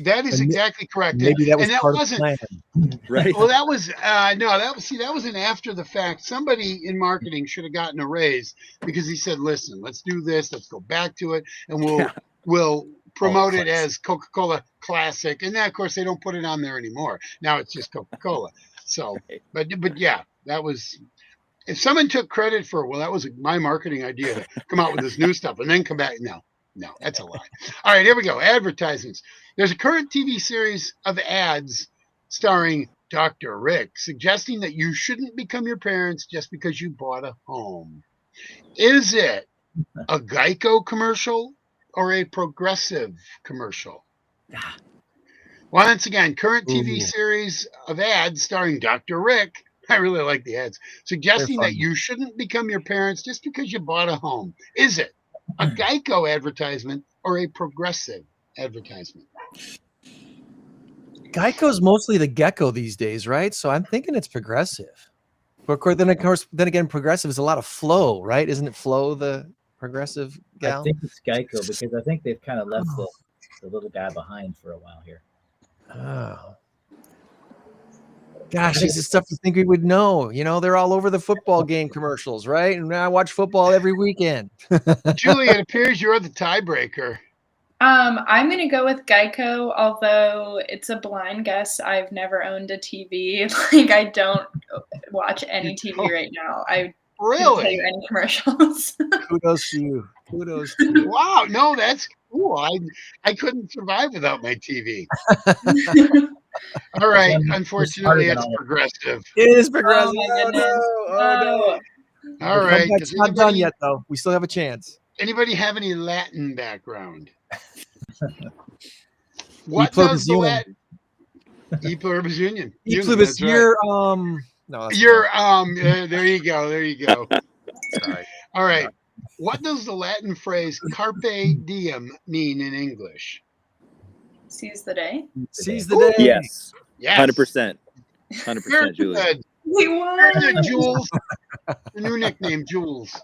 That is exactly correct. Maybe that was and that part of the wasn't plan. Right? well. That was that was an after the fact. Somebody in marketing should have gotten a raise because he said, "Listen, let's do this. Let's go back to it, and we'll promote it as Coca-Cola Classic." And then, of course, they don't put it on there anymore. Now it's just Coca-Cola. So, but yeah, that was. If someone took credit for, well, that was my marketing idea to come out with this new stuff and then come back. No, that's a lie. All right, here we go. Advertisements. There's a current TV series of ads starring Dr. Rick suggesting that you shouldn't become your parents just because you bought a home. Is it a Geico commercial or a Progressive commercial? Once again, current TV series of ads starring Dr. Rick. I really like the ads. Suggesting that you shouldn't become your parents just because you bought a home. Is it a Geico advertisement or a Progressive advertisement? Geico's mostly the gecko these days, right? So I'm thinking it's Progressive. But then again, Progressive is a lot of Flo, right? Isn't it Flo the Progressive gal? I think it's Geico because I think they've kind of left the little guy behind for a while here. Oh. Gosh, this is stuff you think we would know. You know, they're all over the football game commercials, right? And I watch football every weekend. Julie, it appears you're the tiebreaker. I'm going to go with Geico, although it's a blind guess. I've never owned a TV. Like, I don't watch any TV right now. I couldn't tell you any commercials. Kudos to you. Kudos to you. Wow, no, that's cool. I couldn't survive without my TV. All right, unfortunately, it's Progressive. It is Progressive. Oh, my Oh, no. All right. It's not done yet, though. We still have a chance. Anybody have any Latin background? What does the Latin? E pluribus union. E pluribus. You're no. You're there you go. There you go. Sorry. All right. What does the Latin phrase "carpe diem" mean in English? Seize the day. Seize the day. Yes. Yes. 100%. 100%, Julie. We won. Very good, Jules. The new nickname, Jules.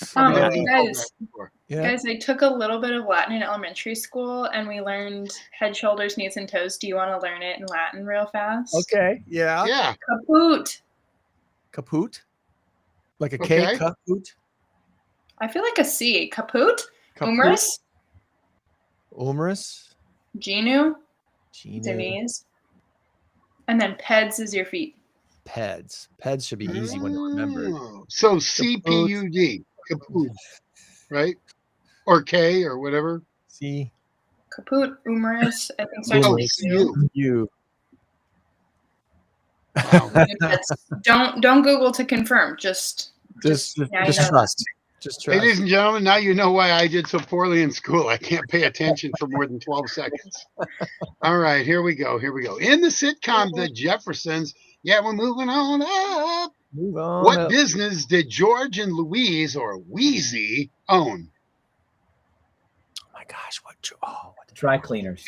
Guys, I took a little bit of Latin in elementary school, and we learned head, shoulders, knees, and toes. Do you want to learn it in Latin real fast? Okay. Yeah. Yeah. Caput. Caput. Like a K. Okay. Caput. I feel like a C. Caput. Caput. Humerus. Humerus. Genu. Genu. Your knees. And then peds is your feet. Peds. Peds should be easy one to remember. So CPUD. Caput. Right? Or K or whatever. C. Caput. Humerus. I think starts with U. Wow. Don't Google to confirm. Just trust. Just trust. Ladies and gentlemen, now you know why I did so poorly in school. I can't pay attention for more than 12 seconds. All right, here we go. In the sitcom The Jeffersons, yeah, we're moving on up. Move on What up. business did George and Louise, or Wheezy, own? Oh my gosh, what Dry cleaners.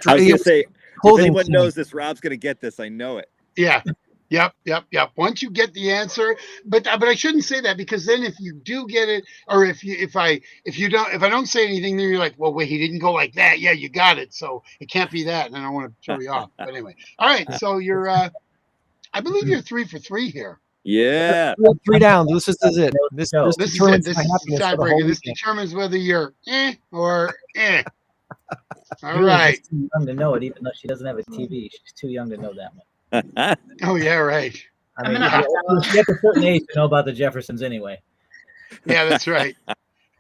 I was going to say, if Clothing anyone cleaning. knows this, Rob's going to get this. I know it. Yeah. Yep. Once you get the answer, but I shouldn't say that, because then if you do get it, or if I don't say anything, then you're like, well, wait, he didn't go like that. Yeah, you got it. So it can't be that, and I don't want to throw you off. But anyway, all right. So you're, I believe you're 3 for 3 here. Yeah. 3 down. This is it. This determines This my is happiness for the whole tiebreaker. This weekend. determines whether you're or eh. All right. She's too young to know it, even though she doesn't have a TV. She's too young to know that one. Oh yeah, right. I mean, you have a certain age to know about the Jeffersons anyway. Yeah, that's right.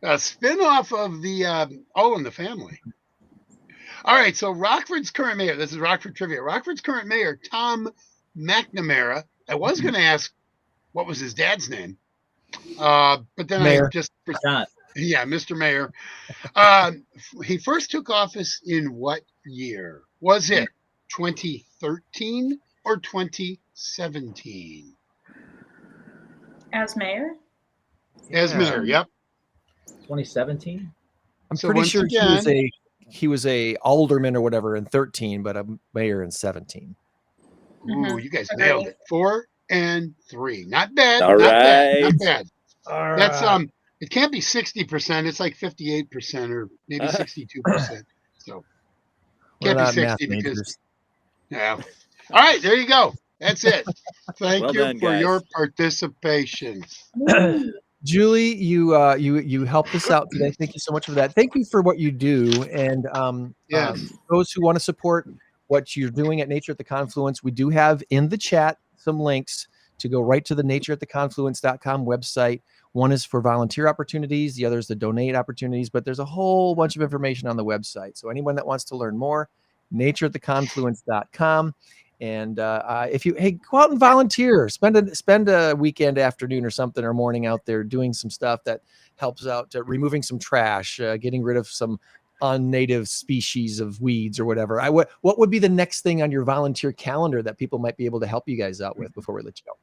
A spin-off of the All in the Family. All right, so Rockford's current mayor, this is Rockford trivia. Rockford's current mayor, Tom McNamara. I was going to ask what was his dad's name, but then Mayor. I just Scott. Yeah, Mr. Mayor. He first took office in what year? Was it 2013 or 2017? As mayor? As mayor, yep. 2017. I'm So pretty once sure again- he was a alderman or whatever in 13, but a mayor in 17. Ooh, you guys Agree. nailed it. 4 and 3. Not bad. All not bad. right. Not bad. All That's it can't be 60%. It's like 58% or maybe 62%. So We're can't be not math 60 because majors. yeah. All right, there you go. That's it. Thank Well you done, for guys. your participation. Julie, you helped us out today. Thank you so much for that. Thank you for what you do. And Yes. those who want to support what you're doing at Nature at the Confluence, we do have in the chat some links to go right to the natureattheconfluence.com website. One is for volunteer opportunities, the other is the donate opportunities, but there's a whole bunch of information on the website. So anyone that wants to learn more, natureattheconfluence.com. And if you go out and volunteer, spend a weekend afternoon or something or morning out there doing some stuff that helps out, removing some trash, getting rid of some unnative species of weeds or whatever. What would be the next thing on your volunteer calendar that people might be able to help you guys out with before we let you go?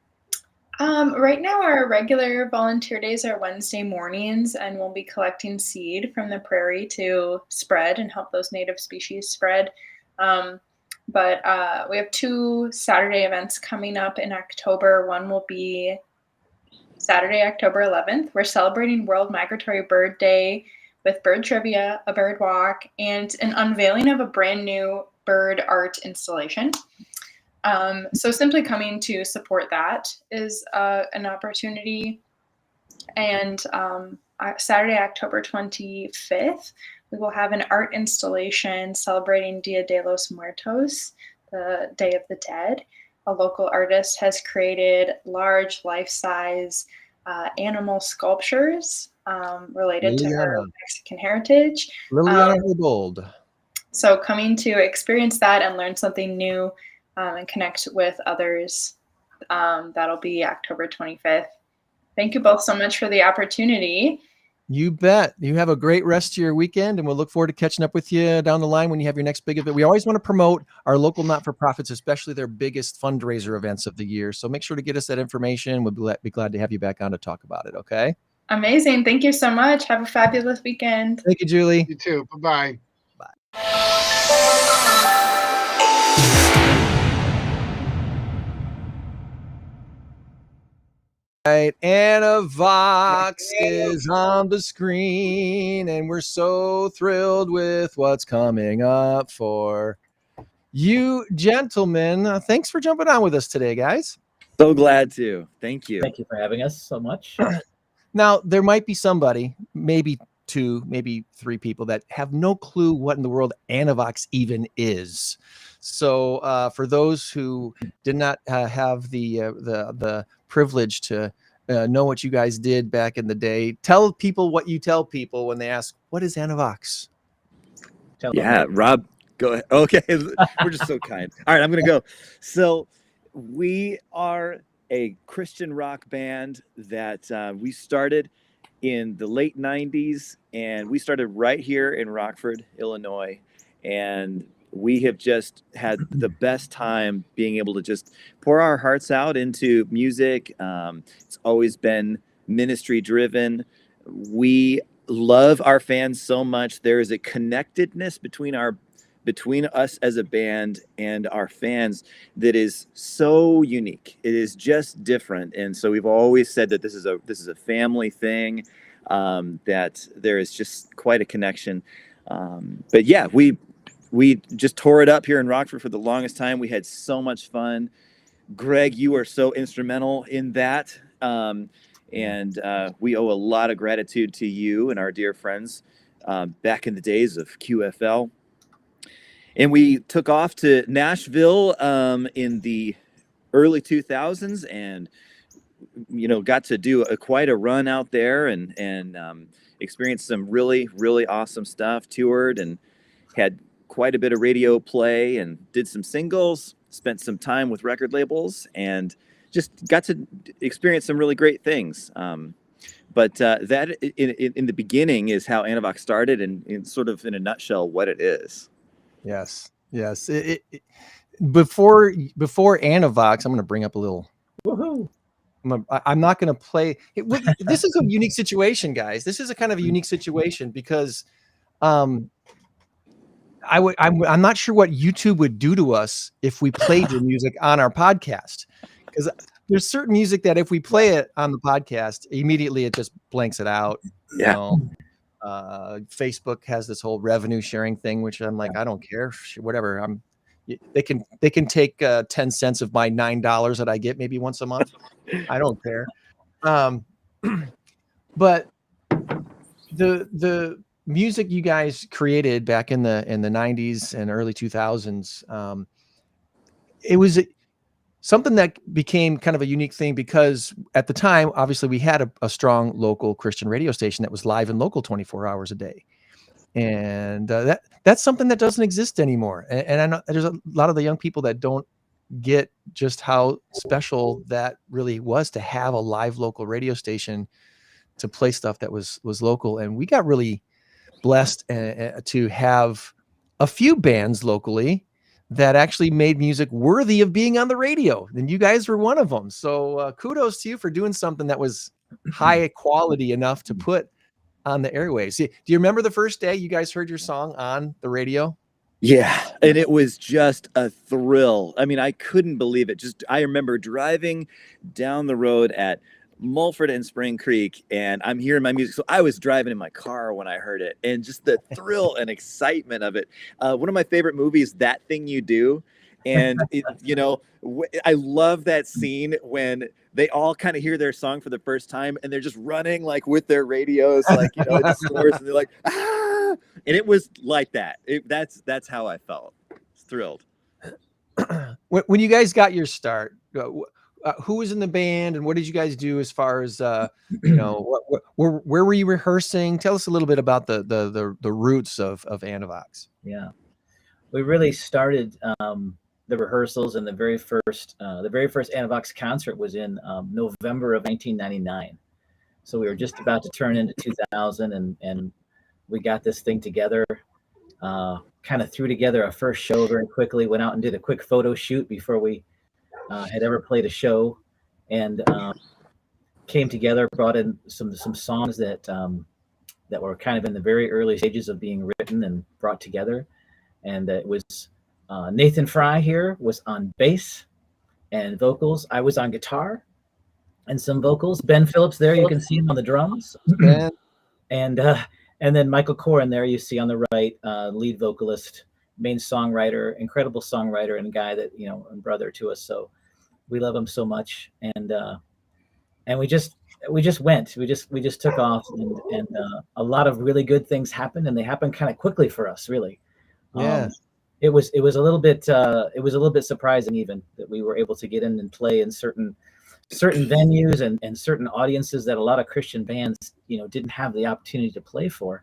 Right now, our regular volunteer days are Wednesday mornings, and we'll be collecting seed from the prairie to spread and help those native species spread. But we have 2 Saturday events coming up in October. One will be Saturday, October 11th. We're celebrating World Migratory Bird Day with bird trivia, a bird walk, and an unveiling of a brand new bird art installation. So simply coming to support that is an opportunity. And Saturday, October 25th, we will have an art installation celebrating Dia de los Muertos, the Day of the Dead. A local artist has created large life-size animal sculptures related to her Mexican heritage. Liliana Herbold. So coming to experience that and learn something new and connect with others, that'll be October 25th. Thank you both so much for the opportunity. You bet. You have a great rest of your weekend, and we'll look forward to catching up with you down the line when you have your next big event. We always want to promote our local not-for-profits, especially their biggest fundraiser events of the year. So make sure to get us that information. We'll be glad to have you back on to talk about it, okay? Amazing. Thank you so much. Have a fabulous weekend. Thank you, Julie. You too. Bye-bye. Right, Anavox is on the screen, and we're so thrilled with what's coming up for you gentlemen. Thanks for jumping on with us today, guys. So glad to. Thank you. Thank you for having us so much. Now, there might be somebody, maybe 2, maybe 3 people that have no clue what in the world Anavox even is. So for those who did not have the privilege to know what you guys did back in the day, tell people what you tell people when they ask, what is Anavox? Yeah, Rob, go ahead. Okay, we're just so kind. All right, I'm going to go. So we are a Christian rock band that we started in the late 90s, and we started right here in Rockford, Illinois. And we have just had the best time being able to just pour our hearts out into music. It's always been ministry driven. We love our fans so much. There is a connectedness between us as a band and our fans that is so unique. It is just different. And so we've always said that this is a family thing, that there is just quite a connection. But yeah, we just tore it up here in Rockford for the longest time. We had so much fun. Greg, you are so instrumental in that. And we owe a lot of gratitude to you and our dear friends back in the days of QFL. And we took off to Nashville in the early 2000s, and got to do quite a run out there and experienced some really, really awesome stuff. Toured and had quite a bit of radio play and did some singles. Spent some time with record labels and just got to experience some really great things. But that in the beginning is how Anavox started, and in sort of in a nutshell what it is. Yes. Before Anavox, I'm going to bring up a little. Woohoo! I'm not going to play. This is a unique situation, guys. This is a kind of a unique situation because I'm not sure what YouTube would do to us if we played your music on our podcast, because there's certain music that if we play it on the podcast, immediately it just blanks it out. You know, Facebook has this whole revenue sharing thing, which I'm like, I don't care, whatever. They can take 10 cents of my $9 that I get maybe once a month. I don't care. But the music you guys created back in the 90s and early 2000s, it was something that became kind of a unique thing because at the time, obviously, we had a strong local Christian radio station that was live and local 24 hours a day. And that's something that doesn't exist anymore. And I know there's a lot of the young people that don't get just how special that really was to have a live local radio station to play stuff that was local. And we got really blessed to have a few bands locally that actually made music worthy of being on the radio. And you guys were one of them. So kudos to you for doing something that was high quality enough to put on the airwaves. Do you remember the first day you guys heard your song on the radio? Yeah, and it was just a thrill. I mean, I couldn't believe it. I remember driving down the road at Mulford and Spring Creek, and I'm hearing my music. So I was driving in my car when I heard it, and just the thrill and excitement of it. One of my favorite movies, That Thing You Do. And, I love that scene when they all kind of hear their song for the first time and they're just running like with their radios, like, in the stores, and they're like, ah! And it was like that. That's how I felt. Thrilled. When you guys got your start, who was in the band and what did you guys do as far as, where were you rehearsing? Tell us a little bit about the roots of Anavox. Yeah, we really started the rehearsals, and the very first Anavox concert was in November of 1999. So we were just about to turn into 2000, and we got this thing together. Kind of threw together a first show very quickly. Went out and did a quick photo shoot before we had ever played a show, and came together. Brought in some songs that were kind of in the very early stages of being written and brought together, and it was. Nathan Fry here was on bass and vocals. I was on guitar and some vocals. Ben Phillips there, you can see him on the drums. And then Michael Corin there, you see on the right, lead vocalist, main songwriter, incredible songwriter, and guy that, and brother to us. So we love him so much. And we just went. We just took off, and a lot of really good things happened, and they happened kind of quickly for us, really. Yeah. It was a little bit surprising even that we were able to get in and play in certain venues and certain audiences that a lot of Christian bands didn't have the opportunity to play for,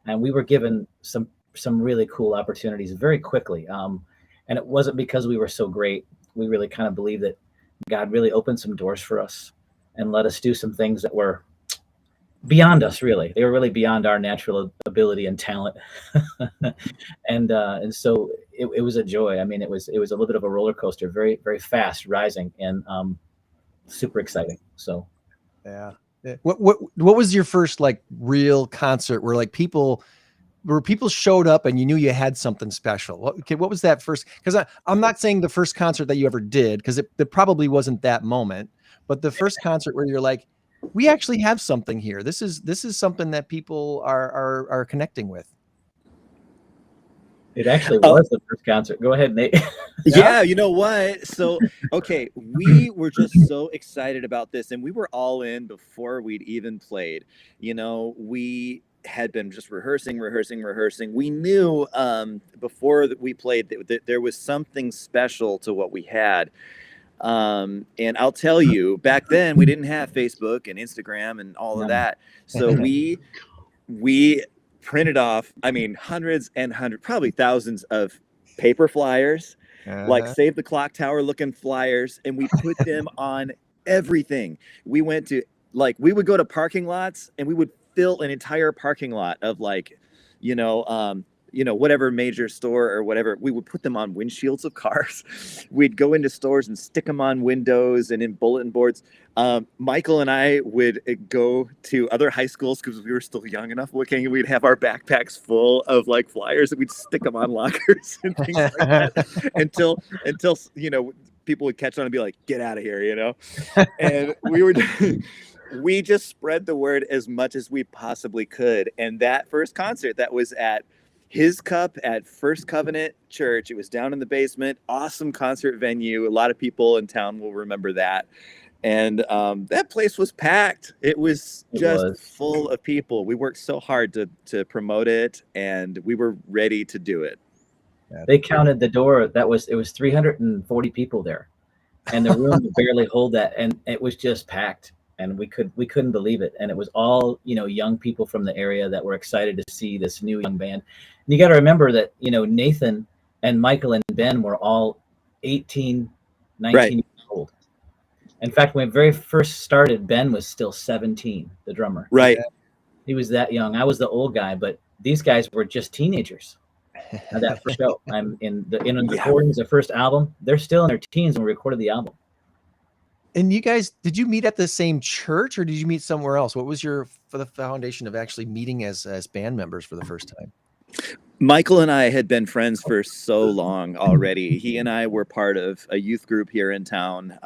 and we were given some really cool opportunities very quickly. And it wasn't because we were so great. We really kind of believe that God really opened some doors for us and let us do some things that were beyond us. Really, they were really beyond our natural ability and talent. And so it was a joy. I mean, it was a little bit of a roller coaster, very, very fast rising, and super exciting. So yeah. What was your first like real concert where people showed up and you knew you had something special? What was that first? Because I'm not saying the first concert that you ever did, because it probably wasn't that moment, but the first concert where you're like, we actually have something here. This is something that people are connecting with. It actually was the first concert. Go ahead, Nate. Yeah, you know what? So, okay, we were just so excited about this, and we were all in before we'd even played. We had been just rehearsing. We knew before that we played that there was something special to what we had. And I'll tell you, back then we didn't have Facebook and Instagram and all of that. So we printed off, hundreds and hundreds, probably thousands of paper flyers, like Save the Clock Tower looking flyers, and we put them on everything. We went to like we would go to parking lots and we would fill an entire parking lot of like, whatever major store or whatever. We would put them on windshields of cars. We'd go into stores and stick them on windows and in bulletin boards. Michael and I would go to other high schools because we were still young enough looking, and we'd have our backpacks full of like flyers and we'd stick them on lockers and things like that until people would catch on and be like, get out of here, and we just spread the word as much as we possibly could. And that first concert that was at His Cup at First Covenant Church, it was down in the basement, awesome concert venue. A lot of people in town will remember that. And that place was packed. It was full of people. We worked so hard to promote it, and we were ready to do it. They counted the door. It was 340 people there, and the room could barely hold that, and it was just packed. And we couldn't believe it. And it was all, young people from the area that were excited to see this new young band. And you got to remember that, Nathan and Michael and Ben were all 18, 19 years old. In fact, when we very first started, Ben was still 17, the drummer. Right. He was that young. I was the old guy, but these guys were just teenagers. That first show. I'm in the recordings, the first album. They're still in their teens when we recorded the album. And you guys, did you meet at the same church or did you meet somewhere else? What was for the foundation of actually meeting as band members for the first time? Michael and I had been friends for so long already. He and I were part of a youth group here in town,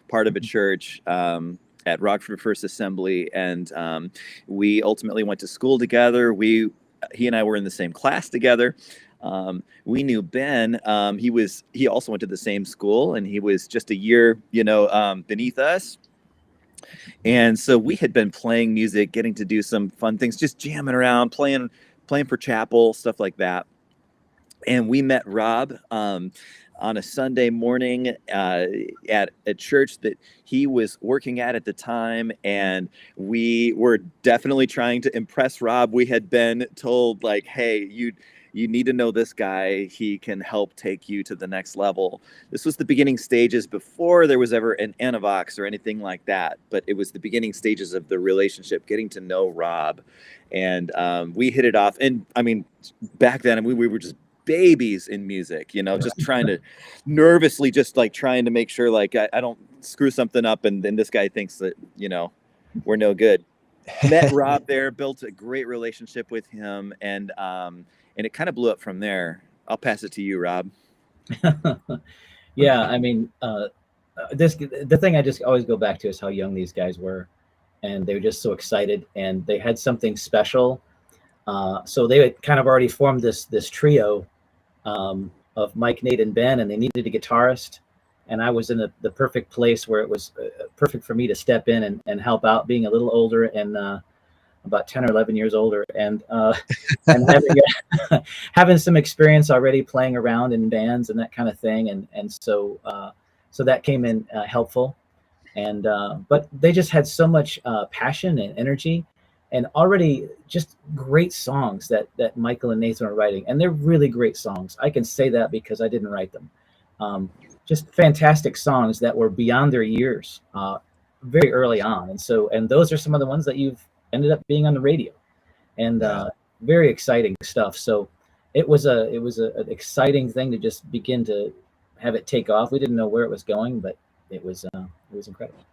part of a church at Rockford First Assembly. And we ultimately went to school together. He and I were in the same class together. We knew Ben. He also went to the same school, and he was just a year, beneath us. And so we had been playing music, getting to do some fun things, just jamming around, playing for chapel, stuff like that. And we met Rob on a Sunday morning at a church that he was working at the time. And we were definitely trying to impress Rob. We had been told, like, hey, you need to know this guy. He can help take you to the next level. This was the beginning stages before there was ever an Anavox or anything like that. But it was the beginning stages of the relationship, getting to know Rob. And we hit it off. And I mean, back then, we were just babies in music, just trying to nervously, just like trying to make sure like I don't screw something up. And then this guy thinks that, we're no good. Met Rob there, built a great relationship with him. And it kind of blew up from there. I'll pass it to you, Rob. Yeah, I mean, the thing I just always go back to is how young these guys were, and they were just so excited, and they had something special. So they had kind of already formed this trio of Mike, Nate, and Ben, and they needed a guitarist, and I was in the perfect place where it was perfect for me to step in and help out, being a little older and about 10 or 11 years older, and having some experience already playing around in bands and that kind of thing. And so that came in helpful. And but they just had so much passion and energy, and already just great songs that Michael and Nathan are writing. And they're really great songs. I can say that because I didn't write them. Just fantastic songs that were beyond their years very early on. And those are some of the ones that you've ended up being on the radio, and very exciting stuff. So it was an exciting thing to just begin to have it take off. We didn't know where it was going, but it was incredible.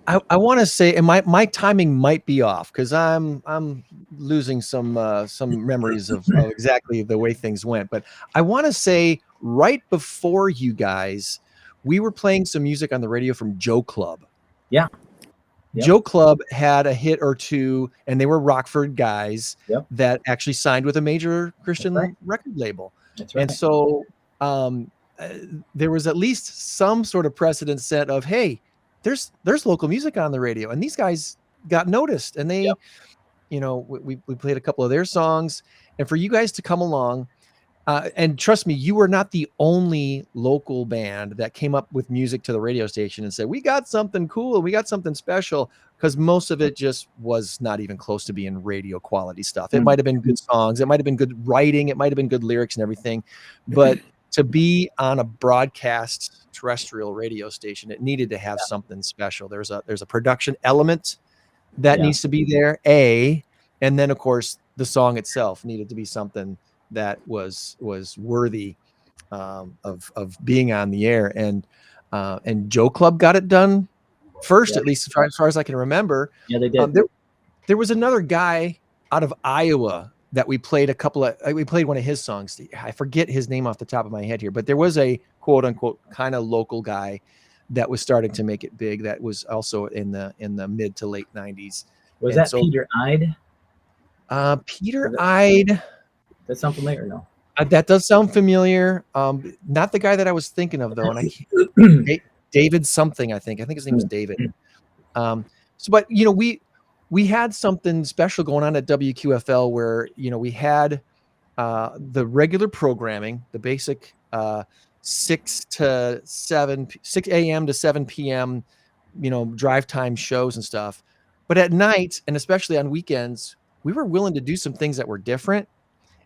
I want to say, and my timing might be off because I'm losing some memories of exactly the way things went. But I want to say right before you guys, we were playing some music on the radio from Joe Club. Yeah. Yep. Joe Club had a hit or two, and they were Rockford guys that actually signed with a major Christian record label. That's right. And so there was at least some sort of precedent set of, hey, there's local music on the radio, and these guys got noticed, and they, we played a couple of their songs, and for you guys to come along. And trust me, you were not the only local band that came up with music to the radio station and said, we got something cool, we got something special, because most of it just was not even close to being radio quality stuff. It might have been good songs, it might have been good writing, it might have been good lyrics and everything. But to be on a broadcast terrestrial radio station, it needed to have something special. There's a production element that needs to be there, and then of course the song itself needed to be something that was worthy of being on the air. And Joe Club got it done first, at least as far as I can remember. Yeah, they did. There was another guy out of Iowa that we played we played one of his songs. I forget his name off the top of my head here, but there was a quote unquote kind of local guy that was starting to make it big. That was also in the mid to late 90s. Was that Peter Ide? Peter Ide. That sound familiar or no? That does sound familiar. Not the guy that I was thinking of though. And I can't, David something, I think his name was David. But we had something special going on at WQFL where, we had the regular programming, the basic 6 a.m. to 7 p.m., drive time shows and stuff. But at night, and especially on weekends, we were willing to do some things that were different.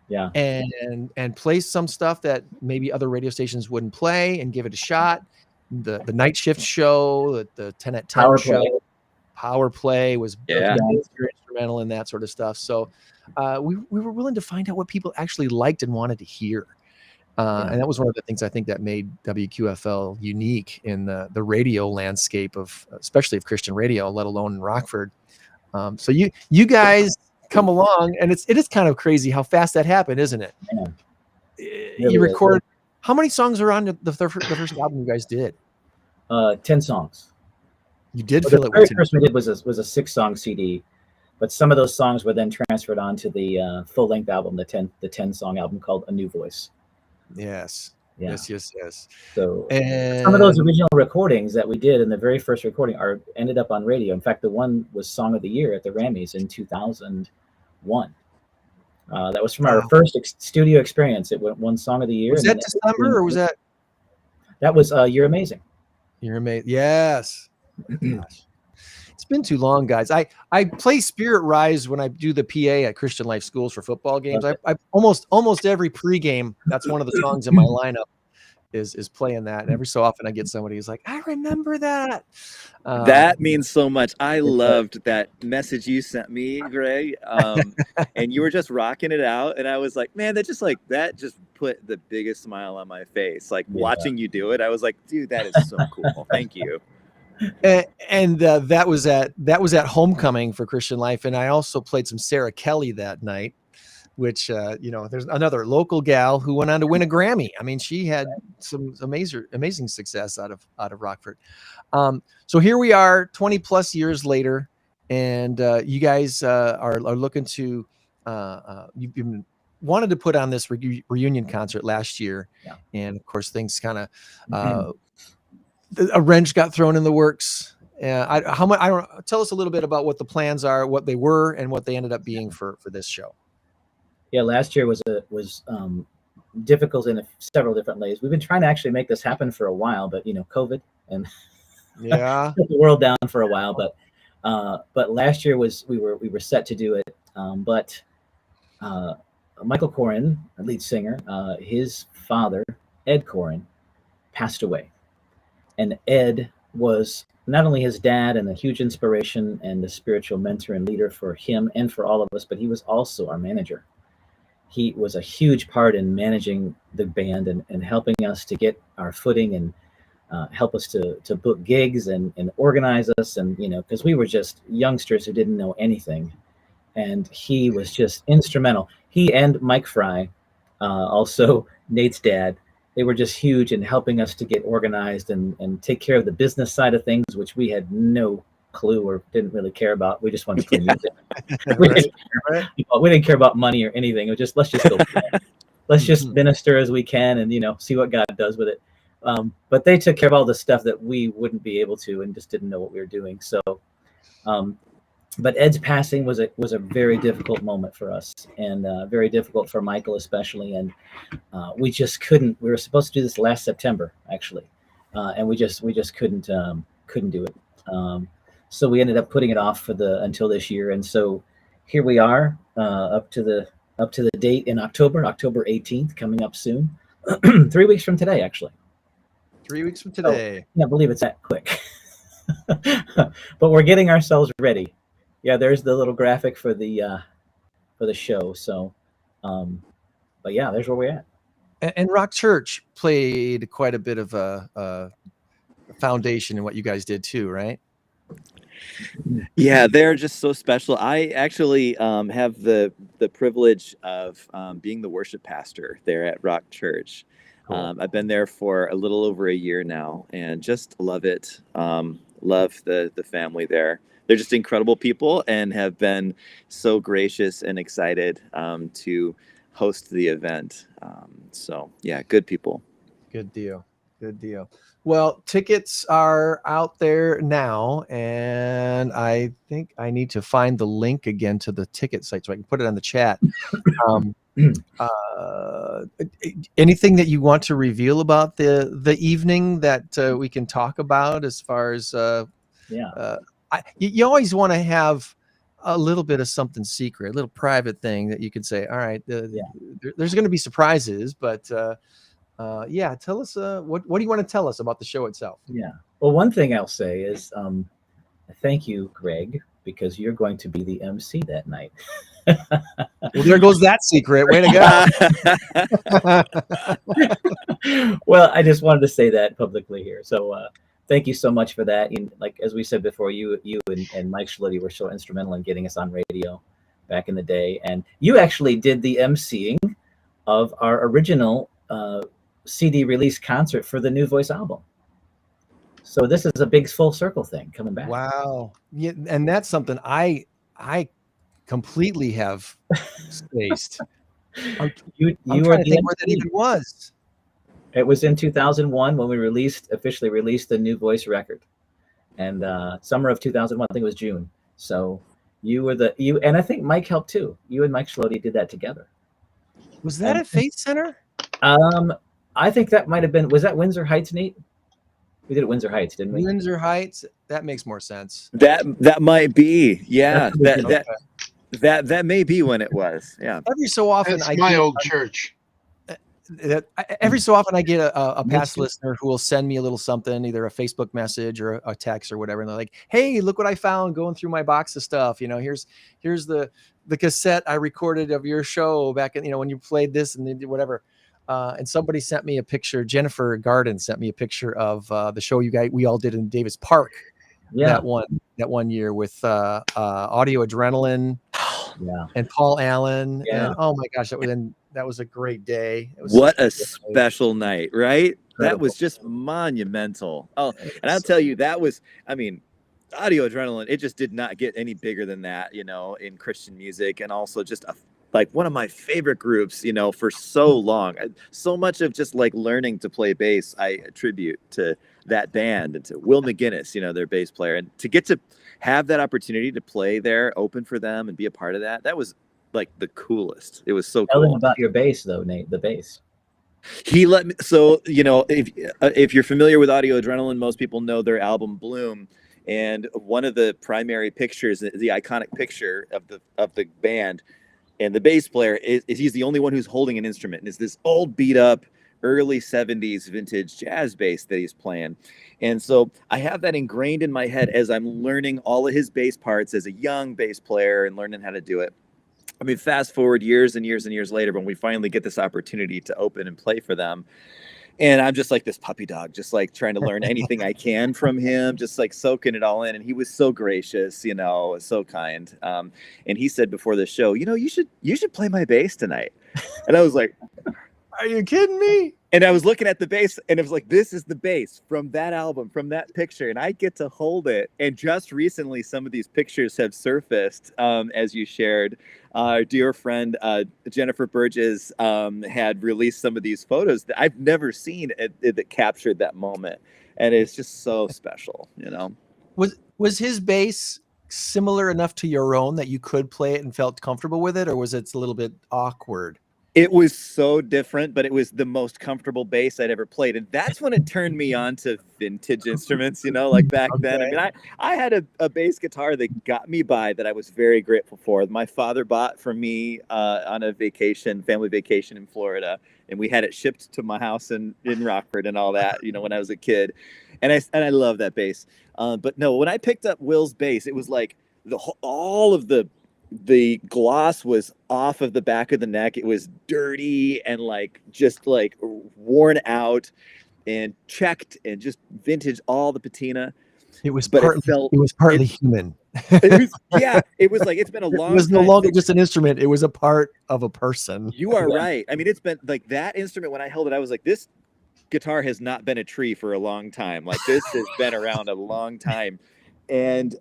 Yeah. And play some stuff that maybe other radio stations wouldn't play and give it a shot. The night shift show, the 10 at 10 show. Power Play was instrumental in that sort of stuff. So we were willing to find out what people actually liked and wanted to hear. And that was one of the things I think that made WQFL unique in the radio landscape especially of Christian radio, let alone in Rockford. So you guys come along, and it is kind of crazy how fast that happened, isn't it? Yeah. You recorded, how many songs are on the first album you guys did? 10 songs. You did well, fill the it very with first we did was a 6-song CD, but some of those songs were then transferred onto the full-length album, the 10-song album called A New Voice. Yes. Yeah. Yes. So some of those original recordings that we did in the very first recording ended up on radio. In fact, the one was Song of the Year at the Grammys in 2001. That was from our first studio experience. It won Song of the Year. Was that December or was that? That was You're Amazing. You're Amazing. Yes. Gosh. It's been too long, guys. I play Spirit Rise when I do the PA at Christian Life Schools for football games. I almost every pregame, that's one of the songs in my lineup is playing that. And every so often I get somebody who's like, I remember that. That means so much. I loved that message you sent me, Gray. And you were just rocking it out. And I was like, man, that just put the biggest smile on my face. Like watching you do it, I was like, dude, that is so cool. Thank you. And that was at homecoming for Christian Life, and I also played some Sarah Kelly that night, which there's another local gal who went on to win a Grammy. I mean, she had some amazing success out of Rockford. So here we are 20 plus years later, and you guys are looking to you've been wanted to put on this reunion concert last year, and of course things kind of a wrench got thrown in the works. Tell us a little bit about what the plans are, what they were, and what they ended up being for this show. Yeah, last year was difficult in several different ways. We've been trying to actually make this happen for a while, but COVID and shut the world down for a while. But last year we were set to do it. But Michael Corrin, lead singer, his father Ed Corrin passed away. And Ed was not only his dad and a huge inspiration and a spiritual mentor and leader for him and for all of us, but he was also our manager. He was a huge part in managing the band and helping us to get our footing and help us to book gigs and organize us. And, because we were just youngsters who didn't know anything. And he was just instrumental. He and Mike Fry, also Nate's dad, they were just huge in helping us to get organized and take care of the business side of things, which we had no clue or didn't really care about. We just wanted to play music. We didn't care about money or anything. It was just, let's just go play. Let's just minister as we can and, see what God does with it. But they took care of all the stuff that we wouldn't be able to and just didn't know what we were doing. So, but Ed's passing was a very difficult moment for us and very difficult for Michael especially. And we just couldn't. We were supposed to do this last September actually, and we just couldn't do it. So we ended up putting it off until this year. And so here we are up to the date in October 18th, coming up soon. 3 weeks from today, actually. 3 weeks from today. Can't believe it's that quick. But we're getting ourselves ready. Yeah, there's the little graphic for the show. So, but yeah, there's where we're at. And Rock Church played quite a bit of a foundation in what you guys did too, right? Yeah, they're just so special. I actually have the privilege of being the worship pastor there at Rock Church. Cool. I've been there for a little over a year now, and just love it. Love the family there. They're just incredible people, and have been so gracious and excited to host the event. So yeah, good people. Good deal. Good deal. Well, tickets are out there now, and I think I need to find the link again to the ticket site so I can put it on the chat. Anything that you want to reveal about the evening that we can talk about as far as you always want to have a little bit of something secret, a little private thing that you could say, all right, there's going to be surprises, but tell us what do you want to tell us about the show itself? Yeah. Well, one thing I'll say is thank you, Greg, because you're going to be the MC that night. Well, there goes that secret. Way to go. Well, I just wanted to say that publicly here. So thank you so much for that. And like as we said before, you and Mike Schluty were so instrumental in getting us on radio back in the day. And you actually did the MCing of our original CD release concert for the New Voice album. So this is a big full circle thing coming back. Wow. Yeah, and that's something I completely have spaced. I'm trying to think where that even was. It was in 2001 when we officially released the New Voice record, and summer of 2001, I think it was June. So you and I think Mike helped too. You and Mike Schluty did that together. Was that at Faith Center? I think that might have been. Was that Windsor Heights, Nate? We did it at Windsor Heights, didn't we? Windsor Heights. That makes more sense. That might be. Yeah. That may be when it was. Yeah. Every so often, That's my old church. Every so often I get a past listener who will send me a little something, either a Facebook message or a text or whatever. And they're like, hey, look what I found going through my box of stuff. You know, here's the cassette I recorded of your show back in, when you played this and then whatever. And somebody sent me a picture. Jennifer Garden sent me a picture of the show we all did in Davis Park. Yeah. That one year with Audio Adrenaline and Paul Allen. Yeah. And, oh my gosh, that was a great day. It was what a special night, right? Incredible. That was just monumental. Oh, and I'll tell you, that was, Audio Adrenaline, it just did not get any bigger than that, in Christian music, and also just like one of my favorite groups, for so long. So much of just like learning to play bass, I attribute to that band and to Will McGinnis, their bass player. And to get to have that opportunity to play there, open for them and be a part of that, that was like the coolest. It was so cool. Tell them about your bass though, Nate, the bass. He let me, so, if you're familiar with Audio Adrenaline, most people know their album Bloom. And one of the primary pictures, the iconic picture of the band, and the bass player he's the only one who's holding an instrument, and it's this old beat up early 70s vintage jazz bass that he's playing. And so I have that ingrained in my head as I'm learning all of his bass parts as a young bass player and learning how to do it. Fast forward years and years and years later, when we finally get this opportunity to open and play for them, and I'm just like this puppy dog, just like trying to learn anything I can from him, just like soaking it all in. And he was so gracious, so kind. And he said before the show, you should play my bass tonight. And I was like, are you kidding me? And I was looking at the bass, and it was like, this is the bass from that album, from that picture, and I get to hold it. And just recently, some of these pictures have surfaced, as you shared. Our dear friend Jennifer Burgess had released some of these photos that I've never seen that captured that moment, and it's just so special, Was his bass similar enough to your own that you could play it and felt comfortable with it, or was it a little bit awkward? It was so different, but it was the most comfortable bass I'd ever played. And that's when it turned me on to vintage instruments, like back then. I mean, I had a bass guitar that got me by that I was very grateful for. My father bought for me on a family vacation in Florida. And we had it shipped to my house in Rockford and all that, when I was a kid. And I love that bass. But no, when I picked up Will's bass, it was like all of the gloss was off of the back of the neck. It was dirty and just worn out and checked and just vintage, all the patina. It was partly human. It was like, it's been a long time. It was no longer just an instrument. It was a part of a person. You are right. I mean, it's been like that instrument. When I held it, I was like, this guitar has not been a tree for a long time. Like, this has been around a long time. And,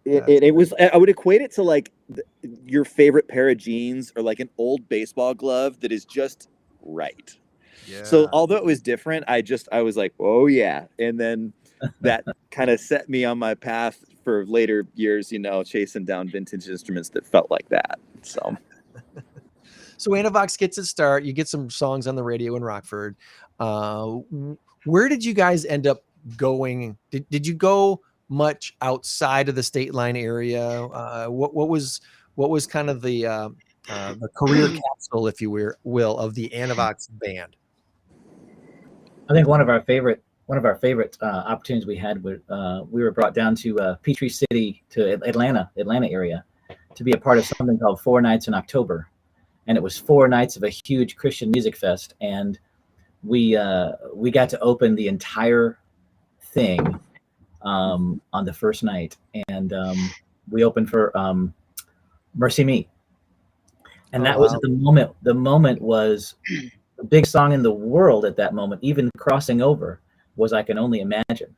it was, I would equate it to like your favorite pair of jeans or like an old baseball glove that is just right. Yeah. So although it was different, I was like, oh yeah. And then that kind of set me on my path for later years, chasing down vintage instruments that felt like that. So Anavox gets its start. You get some songs on the radio in Rockford. Where did you guys end up going? Did you go much outside of the state line area? What was kind of the career capsule, if you will, of the Anavox band? I think one of our favorite opportunities we had was we were brought down to Petrie City, to Atlanta area, to be a part of something called 4 Nights in October, and it was 4 nights of a huge Christian music fest, and we got to open the entire thing on the first night, and we opened for Mercy Me, and that was the moment. The moment was the big song in the world at that moment. Even crossing over was I Can Only Imagine,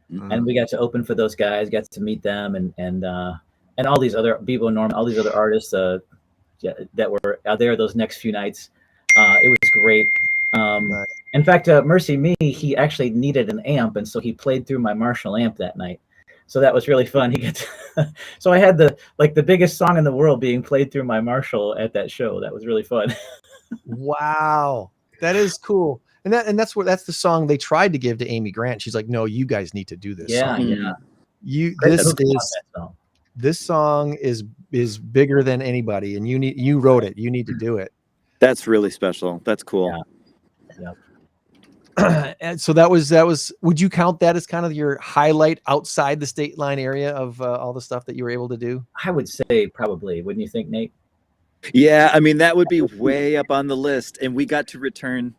and we got to open for those guys, got to meet them, and all these other people, all these other artists that were out there those next few nights. It was great. Right. In fact, Mercy Me, he actually needed an amp, and so he played through my Marshall amp that night. So that was really fun. So I had the biggest song in the world being played through my Marshall at that show. That was really fun. Wow, that is cool. And that's the song they tried to give to Amy Grant. She's like, no, you guys need to do this. Yeah, song. yeah. This song is bigger than anybody, and you wrote it. You need to do it. That's really special. That's cool. Yeah. And so that was. Would you count that as kind of your highlight outside the state line area of all the stuff that you were able to do? I would say probably. Wouldn't you think, Nate? Yeah, I mean, that would be way up on the list, and we got to return,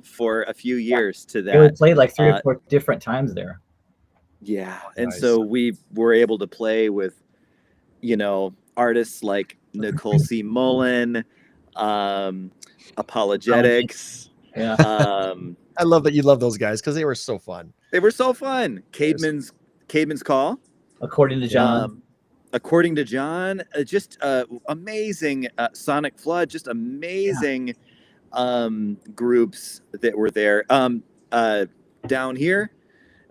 for a few years to that. We played like 3 or 4 different times there. Yeah, and so we were able to play with, artists like Nicole C. Mullen, Apologetics. Yeah. I love that you love those guys because they were so fun. They were so fun. Caedmon's Call. According to John. Just amazing. Sonic Flood, just amazing groups that were there. Down Here.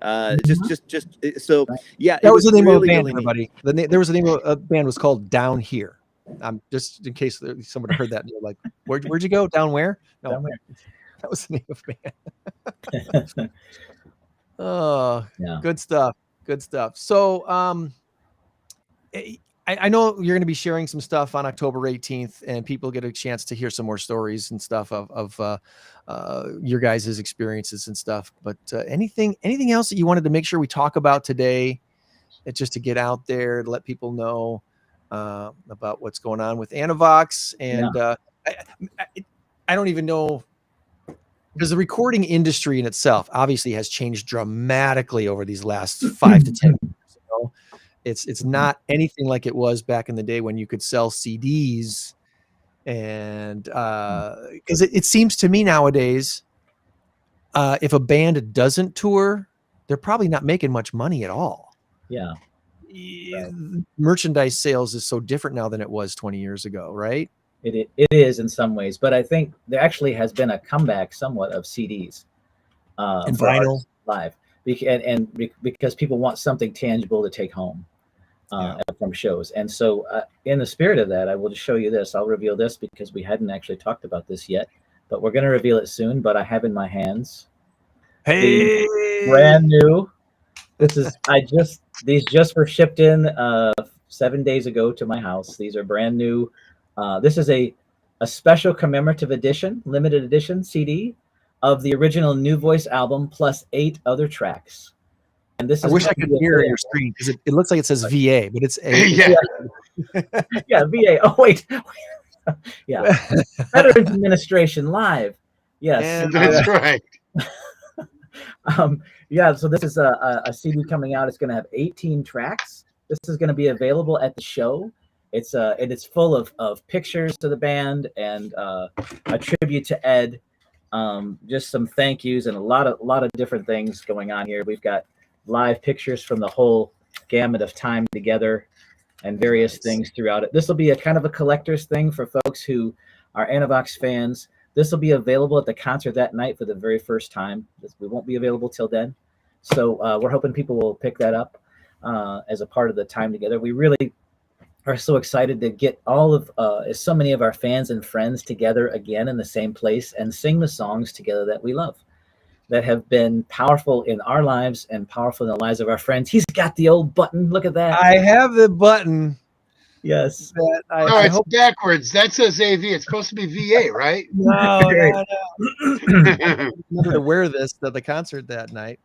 So yeah. That was the name of the band, everybody. There was the name of a band was called Down Here. Just in case somebody heard that and you're like, where'd you go? Down where? No, Down where? That was the name of the band. Oh, yeah. Good stuff. So, I know you're going to be sharing some stuff on October 18th, and people get a chance to hear some more stories and stuff of your guys' experiences and stuff. But anything else that you wanted to make sure we talk about today, just to get out there to let people know about what's going on with Anavox? And I don't even know, because the recording industry in itself obviously has changed dramatically over these last 5 to 10 years. It's not anything like it was back in the day when you could sell CDs, and because it seems to me nowadays, if a band doesn't tour, they're probably not making much money at all. Yeah. Merchandise sales is so different now than it was 20 years ago, right? It is in some ways, but I think there actually has been a comeback somewhat of CDs and vinyl live, because people want something tangible to take home. from shows. And so in the spirit of that, I will just show you this. I'll reveal this because we hadn't actually talked about this yet, but we're going to reveal it soon. But I have in my hands the brand new. These just were shipped in 7 days ago to my house. These are brand new. This is a special commemorative edition, limited edition CD of the original New Voice album plus 8 other tracks. And this I is wish I could hear your screen because it looks like it says VA, but it's a Yeah. yeah, VA. Oh wait, yeah, Veterans Administration Live. Yes, And, That's right. yeah. So this is a CD coming out. It's going to have 18 tracks. This is going to be available at the show. It's full of pictures of the band and a tribute to Ed. Just some thank yous and a lot of different things going on here. We've got live pictures from the whole gamut of time together and various things throughout it. This will be a kind of a collector's thing for folks who are Anavox fans. This will be available at the concert that night for the very first time. We won't be available till then. So we're hoping people will pick that up as a part of the time together. We really are so excited to get all of so many of our fans and friends together again in the same place and sing the songs together that we love, that have been powerful in our lives and powerful in the lives of our friends. He's got the old button. Look at that. I have the button. Yes. No, it's backwards. That says AV. It's supposed to be VA, right? No. Remember to wear this at the concert that night.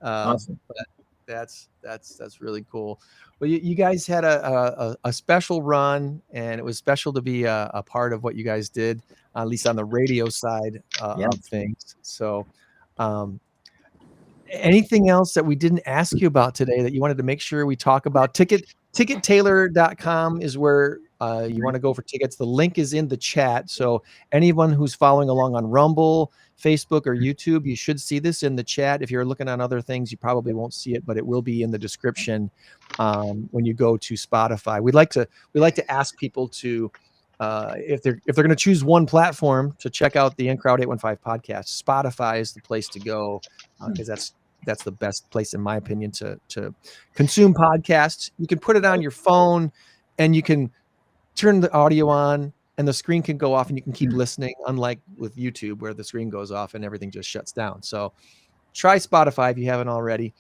Awesome. But that's really cool. Well, you guys had a special run, and it was special to be a part of what you guys did, at least on the radio side of things. So, anything else that we didn't ask you about today that you wanted to make sure we talk about? Ticketailor.com is where you want to go for tickets. The link is in the chat. So anyone who's following along on Rumble, Facebook, or YouTube, you should see this in the chat. If you're looking on other things, you probably won't see it, but it will be in the description when you go to Spotify. We like to ask people to if they're going to choose one platform to check out the In Crowd 815 podcast, Spotify is the place to go because that's the best place, in my opinion, to consume podcasts. You can put it on your phone and you can turn the audio on and the screen can go off and you can keep listening, unlike with YouTube where the screen goes off and everything just shuts down. So try Spotify if you haven't already.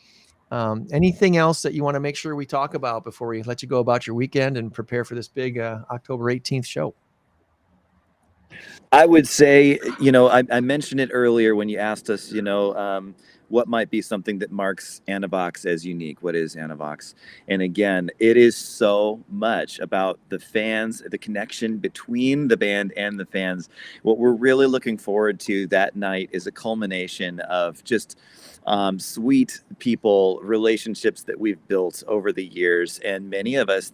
Anything else that you want to make sure we talk about before we let you go about your weekend and prepare for this big October 18th show? I would say, I mentioned it earlier when you asked us, what might be something that marks Anavox as unique? What is Anavox? And again, it is so much about the fans, the connection between the band and the fans. What we're really looking forward to that night is a culmination of just sweet people, relationships that we've built over the years. And many of us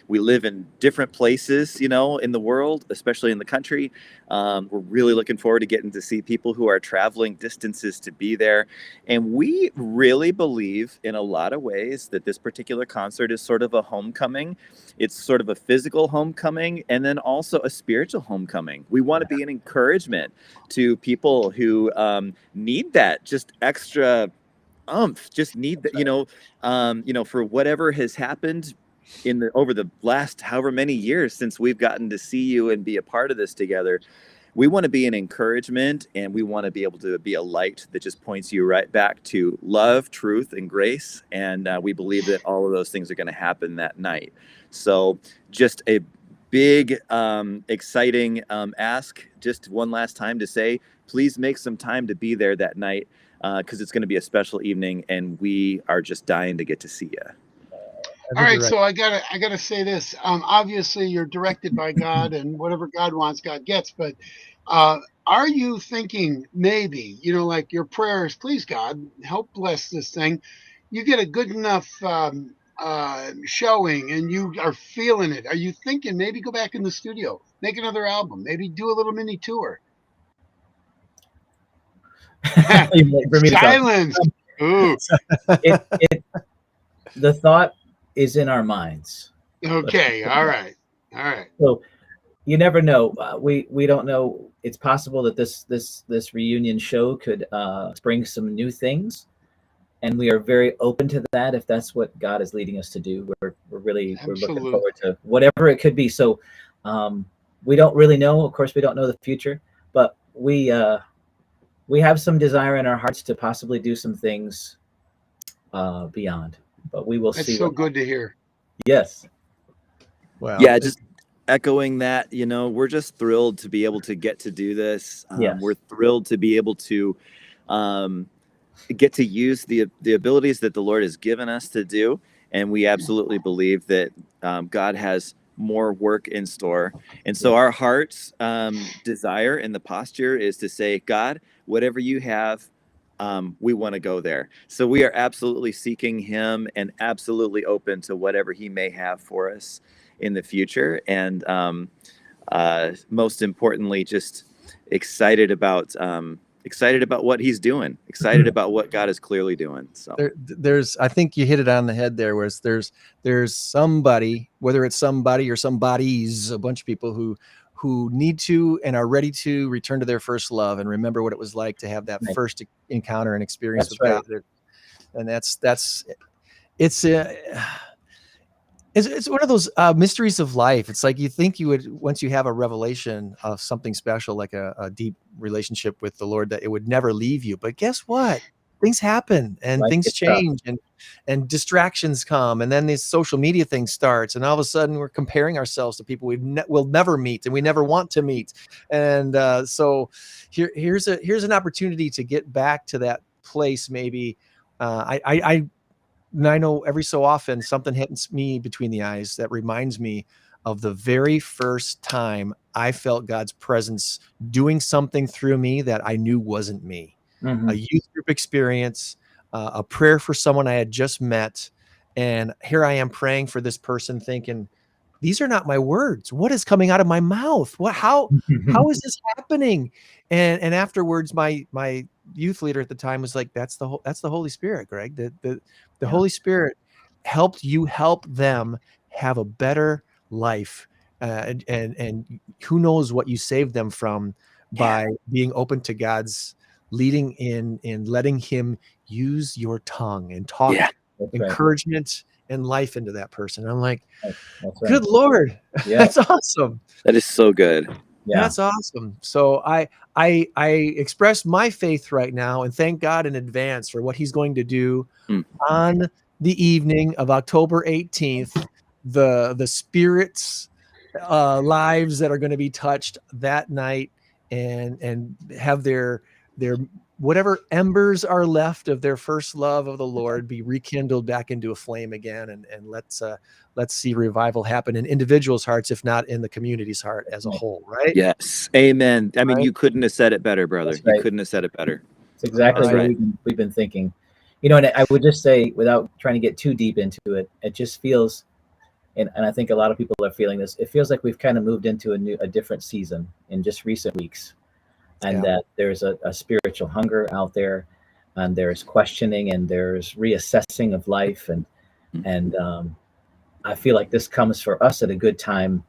we live in different places, in the world, especially in the country. We're really looking forward to getting to see people who are traveling distances to be there. And we really believe in a lot of ways that this particular concert is sort of a homecoming. It's sort of a physical homecoming and then also a spiritual homecoming. We want to be an encouragement to people who need that just extra just need that, for whatever has happened over the last however many years since we've gotten to see you and be a part of this together. We want to be an encouragement, and we want to be able to be a light that just points you right back to love, truth, and grace. And we believe that all of those things are going to happen that night. So just a big, exciting ask just one last time to say, please make some time to be there that night because it's going to be a special evening, and we are just dying to get to see you. All right, so I gotta say this. Obviously, you're directed by God, and whatever God wants, God gets. But are you thinking maybe, like your prayers, please God, help bless this thing. You get a good enough showing, and you are feeling it. Are you thinking maybe go back in the studio, make another album, maybe do a little mini tour? Silence. Ooh. The thought is in our minds. Okay. All right. So you never know. We don't know. It's possible that this reunion show could bring some new things. and we are very open to that. If that's what God is leading us to do, we're looking Absolutely. forward to whatever it could be. So we don't really know. Of course, we don't know the future, but we have some desire in our hearts to possibly do some things beyond. But we will That's see. so good to hear. Yes. Well, Yeah, just echoing that, we're just thrilled to be able to get to do this. Yes. We're thrilled to be able to get to use the abilities that the Lord has given us to do. And we absolutely believe that God has more work in store. And so our heart's desire and the posture is to say, God, whatever you have, we want to go there. So we are absolutely seeking him and absolutely open to whatever he may have for us in the future. And most importantly, just excited about what he's doing, excited about what God is clearly doing. So there's, I think you hit it on the head there, where there's somebody, whether it's somebody or somebodies, a bunch of people who need to and are ready to return to their first love and remember what it was like to have that first encounter and experience with God. And it's one of those mysteries of life. It's like you think you would, once you have a revelation of something special, like a deep relationship with the Lord, that it would never leave you. But guess what? Things happen and Life things gets change and distractions come. And then this social media thing starts. And all of a sudden we're comparing ourselves to people we'll never meet and we never want to meet. And so here's an opportunity to get back to that place. Maybe I know every so often something hits me between the eyes that reminds me of the very first time I felt God's presence doing something through me that I knew wasn't me. Mm-hmm. A youth group experience, a prayer for someone I had just met. And here I am praying for this person thinking, these are not my words. What is coming out of my mouth? How is this happening? And afterwards, my youth leader at the time was like, that's the Holy Spirit, Greg. The Holy Spirit helped you help them have a better life. And who knows what you saved them from by being open to God's leading in letting him use your tongue and talk encouragement and life into that person. I'm like, good Lord, that's awesome. That is so good. Yeah. That's awesome. So I express my faith right now and thank God in advance for what he's going to do on the evening of October 18th, the spirits lives that are going to be touched that night and have their whatever embers are left of their first love of the Lord be rekindled back into a flame again. And let's see revival happen in individuals' hearts, if not in the community's heart as a whole. Right. Yes. Amen. I mean, you couldn't have said it better, brother. Right. You couldn't have said it better. It's exactly what we've been thinking, and I would just say, without trying to get too deep into it, it just feels, and I think a lot of people are feeling this, it feels like we've kind of moved into a different season in just recent weeks. And that there's a spiritual hunger out there, and there's questioning and there's reassessing of life. And I feel like this comes for us at a good time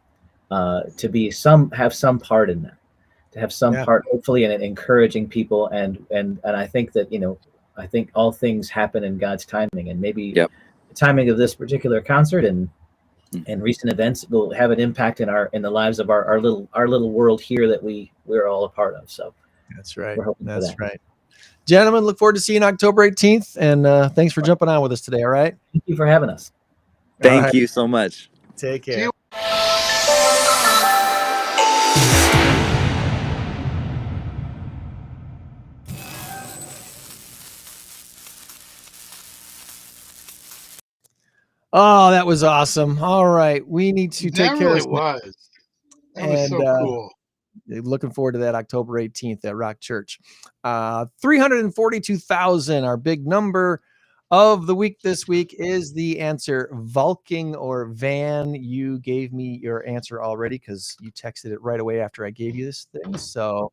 to have some part in that, to have some part, hopefully, in encouraging people. And I think that, I think all things happen in God's timing, and maybe the timing of this particular concert and recent events will have an impact in the lives of our little world here that we're all a part of. So that's right. That's right. Gentlemen, look forward to seeing you October 18th. And thanks for jumping on with us today. All right. Thank you for having us. Thank you so much. Take care. Oh, that was awesome. All right. We need to take care of this. That was so cool. Looking forward to that October 18th at Rock Church. 342,000, our big number of the week this week is the answer. Vulking or Van, you gave me your answer already because you texted it right away after I gave you this thing. So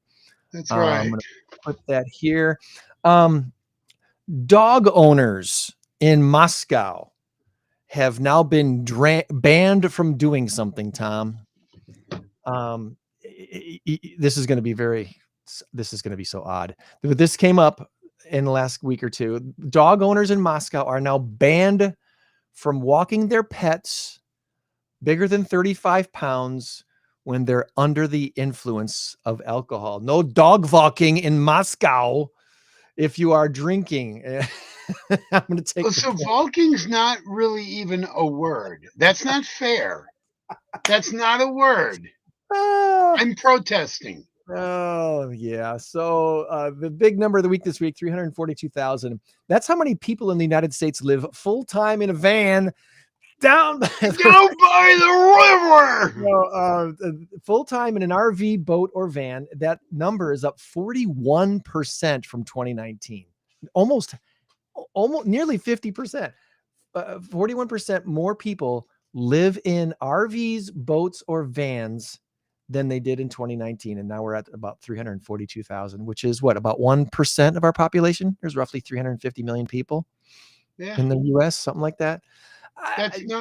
that's right. I'm going to put that here. Dog owners in Moscow have now been banned from doing something, Tom. This is going to be so odd. But this came up in the last week or two. Dog owners in Moscow are now banned from walking their pets bigger than 35 pounds when they're under the influence of alcohol. No dog walking in Moscow if you are drinking. I'm going to take So walking's not really even a word. That's not fair. That's not a word. I'm protesting. Oh, yeah. So the big number of the week this week, 342,000. That's how many people in the United States live full-time in a van down by the river. Full-time in an RV, boat, or van. That number is up 41% from 2019. Almost nearly 50%. 41% more people live in RVs, boats, or vans than they did in 2019. And now we're at about 342,000, which is what, about 1% of our population? There's roughly 350 million people in the US, something like that. That's no.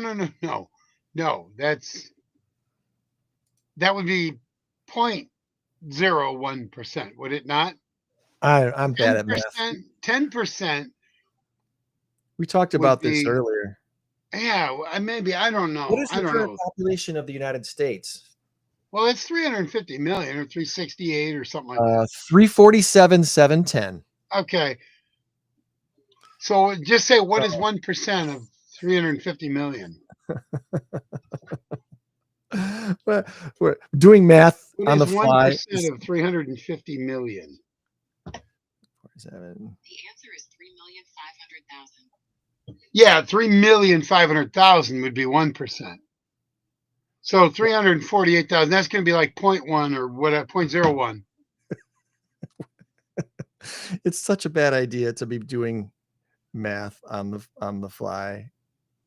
That would be 0.01%, would it not? I'm bad at math. 10%. We talked about this earlier. Yeah, maybe. I don't know. What is the current population of the United States? Well, it's 350 million or 368 or something like that. 347,710. Okay. So just say, what is 1% of 350 million? We're doing math what on the is fly. 1% of 350 million? 47. The answer is 3,500,000. Yeah, 3,500,000 would be 1%. So 348,000. That's going to be like 0.1 or whatever, 0.01. It's such a bad idea to be doing math on the fly.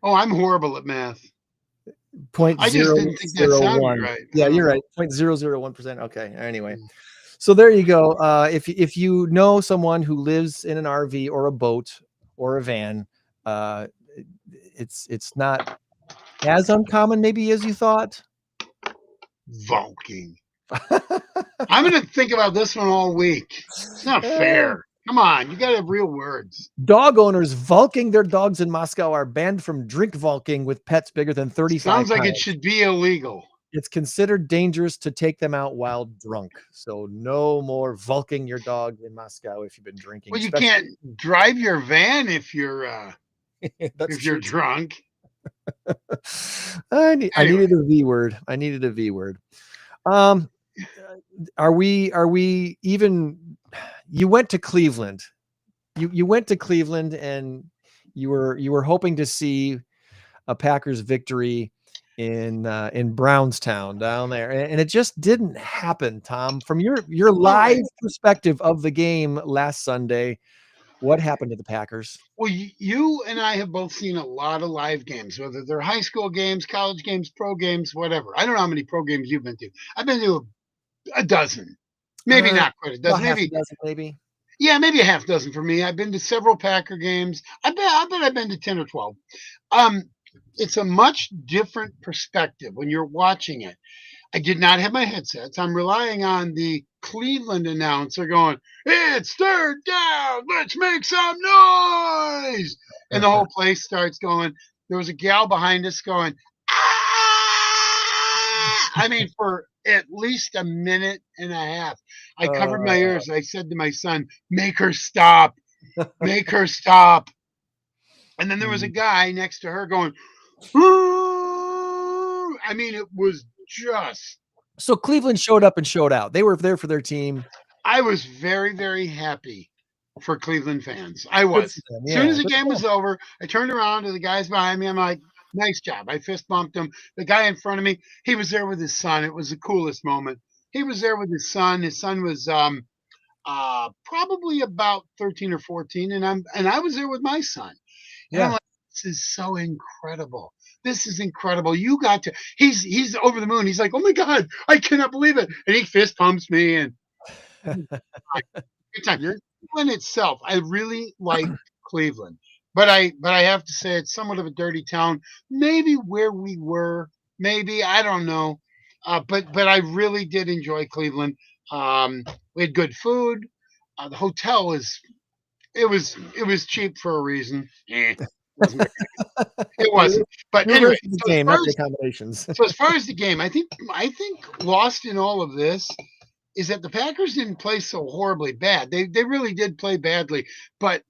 Oh, I'm horrible at math. I just didn't think that sounded right. Yeah, you're right. 0.001%. Okay. Anyway, so there you go. If you know someone who lives in an RV or a boat or a van, it's not as uncommon maybe as you thought. Vulking. I'm going to think about this one all week. It's not fair. Come on, you got to have real words. Dog owners vulking their dogs in Moscow are banned from drink vulking with pets bigger than 35 Sounds like pounds. it should be illegal. It's considered dangerous to take them out while drunk. So no more vulking your dog in Moscow if you've been drinking. Well, you can't drive your van if you're drunk. I needed a V word. Are we even? You went to Cleveland. You went to Cleveland, and you were hoping to see a Packers victory in Brownstown down there, and it just didn't happen. Tom, from your live perspective of the game last Sunday, what happened to the Packers? Well, you and I have both seen a lot of live games, whether they're high school games, college games, pro games, whatever. I don't know how many pro games you've been to. I've been to a dozen, maybe not quite a dozen, maybe. Yeah, maybe a half dozen for me. I've been to several Packer games. I bet I've been to 10 or 12. It's a much different perspective when you're watching it. I did not have my headsets. I'm relying on the Cleveland announcer going, "It's third down. Let's make some noise." And the whole place starts going. There was a gal behind us going, "Ah!" I mean, for at least a minute and a half. I covered my ears. I said to my son, "Make her stop. Make her stop." And then there was a guy next to her going, "Ooh!" I mean, it was just. So Cleveland showed up and showed out. They were there for their team. I was very, very happy for Cleveland fans. I was. As soon as the game was over, I turned around to the guys behind me. I'm like, "Nice job." I fist bumped him. The guy in front of me, he was there with his son. It was the coolest moment. He was there with his son. His son was probably about 13 or 14, and I was there with my son. And I'm like, "This is so incredible. This is incredible. You got to." He's over the moon. He's like, "Oh my God, I cannot believe it!" And he fist pumps me and. Good time. Cleveland itself, I really like Cleveland, but I have to say it's somewhat of a dirty town. Maybe where we were, maybe I don't know, but I really did enjoy Cleveland. We had good food. The hotel is It was cheap for a reason. Wasn't it You're wasn't. But you're anyway, reversing the game, not the accommodations. so as far as the game, I think lost in all of this is that the Packers didn't play so horribly bad. They really did play badly, but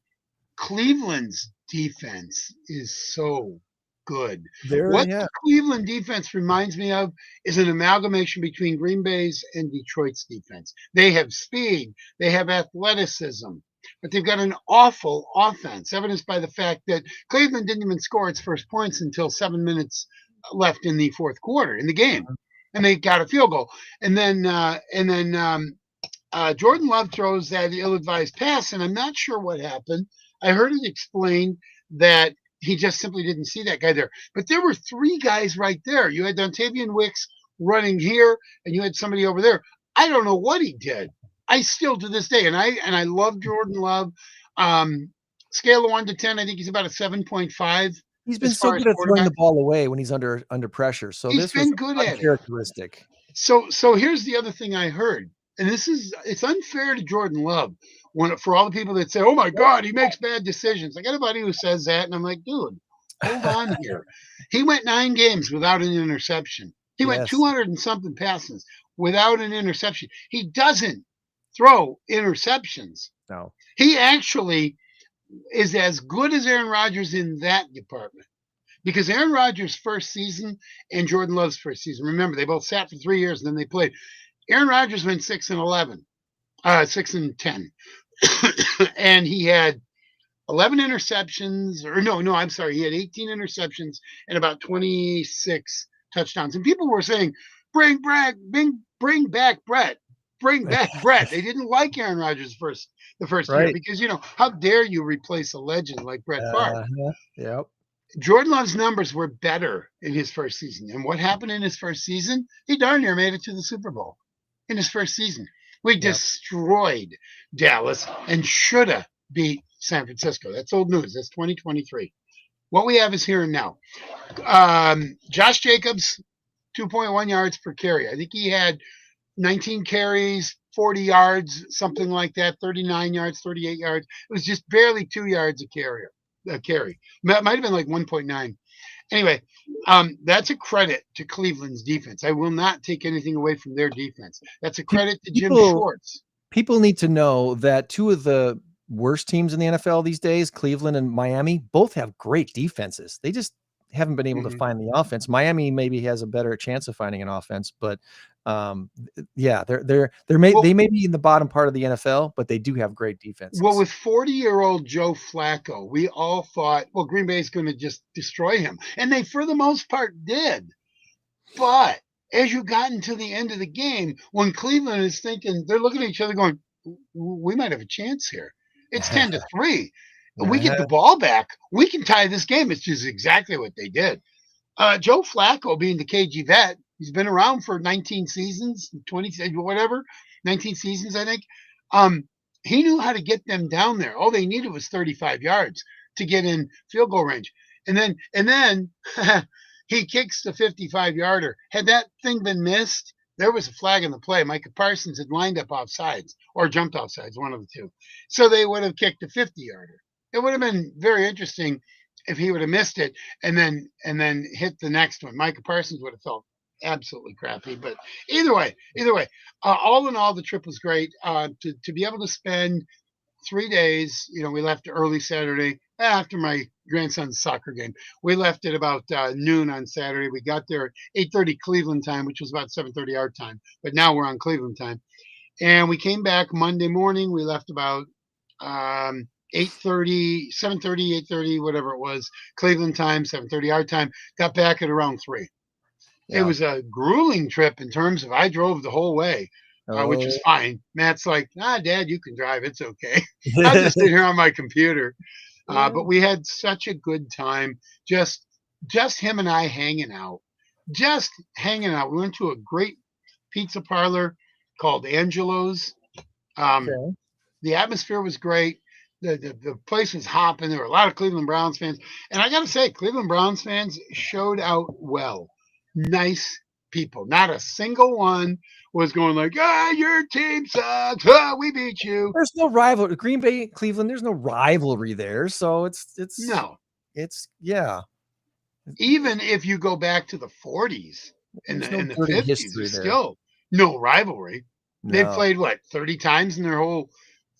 Cleveland's defense is so good. What the Cleveland defense reminds me of is an amalgamation between Green Bay's and Detroit's defense. They have speed, they have athleticism, but they've got an awful offense, evidenced by the fact that Cleveland didn't even score its first points until 7 minutes left in the fourth quarter in the game, and they got a field goal. And then Jordan Love throws that ill-advised pass, and I'm not sure what happened. I heard it explained that he just simply didn't see that guy there. But there were three guys right there. You had Dontavian Wicks running here, and you had somebody over there. I don't know what he did. I still to this day, and I love Jordan Love. Scale of 1 to 10, I think he's about a 7.5. He's been so good at throwing the ball away when he's under pressure. So he's been good at characteristic. So here's the other thing I heard, and it's unfair to Jordan Love for all the people that say, "Oh my God, he makes bad decisions." I got a buddy who says that, and I'm like, dude, hold on here. He went 9 games without an interception. He went 200 and something passes without an interception. He doesn't throw interceptions. No, he actually is as good as Aaron Rodgers in that department. Because Aaron Rodgers' first season and Jordan Love's first season, remember, they both sat for 3 years and then they played. Aaron Rodgers went 6-11, 6-10. And he had 11 interceptions, or no, I'm sorry. He had 18 interceptions and about 26 touchdowns. And people were saying, bring back Brett. Bring back Brett. They didn't like Aaron Rodgers the first year because, how dare you replace a legend like Brett Favre? Yep. Jordan Love's numbers were better in his first season. And what happened in his first season? He darn near made it to the Super Bowl in his first season. We destroyed Dallas and should have beat San Francisco. That's old news. That's 2023. What we have is here and now. Josh Jacobs, 2.1 yards per carry. I think he had 19 carries, 40 yards, something like that, 39 yards, 38 yards. It was just barely 2 yards a carry. It might have been like 1.9. Anyway, that's a credit to Cleveland's defense. I will not take anything away from their defense. That's a credit to Jim Schwartz. People need to know that two of the worst teams in the NFL these days, Cleveland and Miami, both have great defenses. They just haven't been able to find the offense. Miami maybe has a better chance of finding an offense, but they may be in the bottom part of the NFL, but they do have great defenses. Well, with 40-year-old Joe Flacco, we all thought, well, Green Bay is going to just destroy him, and they for the most part did. But as you got into the end of the game, when Cleveland is thinking, they're looking at each other going, we might have a chance here. It's 10-3. We get the ball back. We can tie this game. It's just exactly what they did. Joe Flacco, being the KG vet, he's been around for 19 seasons, 20, whatever, 19 seasons, I think. He knew how to get them down there. All they needed was 35 yards to get in field goal range. And then he kicks the 55-yarder. Had that thing been missed, there was a flag in the play. Micah Parsons had lined up offsides or jumped offsides, one of the two. So they would have kicked a 50-yarder. It would have been very interesting if he would have missed it and then hit the next one. Micah Parsons would have felt absolutely crappy. But either way, all in all, the trip was great. To be able to spend 3 days, we left early Saturday after my grandson's soccer game. We left at about noon on Saturday. We got there at 8:30 Cleveland time, which was about 7:30 our time. But now we're on Cleveland time. And we came back Monday morning. We left about 7:30, 8:30, whatever it was, Cleveland time, 7:30 our time. Got back at around 3. Yeah. It was a grueling trip in terms of I drove the whole way, which was fine. Matt's like, Dad, you can drive. It's okay. I'll just sit here on my computer. But we had such a good time. Just him and I hanging out. Just hanging out. We went to a great pizza parlor called Angelo's. The atmosphere was great. The place was hopping. There were a lot of Cleveland Browns fans. And I got to say, Cleveland Browns fans showed out well. Nice people. Not a single one was going like, your team sucks. We beat you. There's no rivalry. Green Bay, Cleveland, there's no rivalry there. So it's No. yeah. Even if you go back to the 40s and There's no the dirty 50s, history there's there. still no rivalry. They No. played what, 30 times in their whole,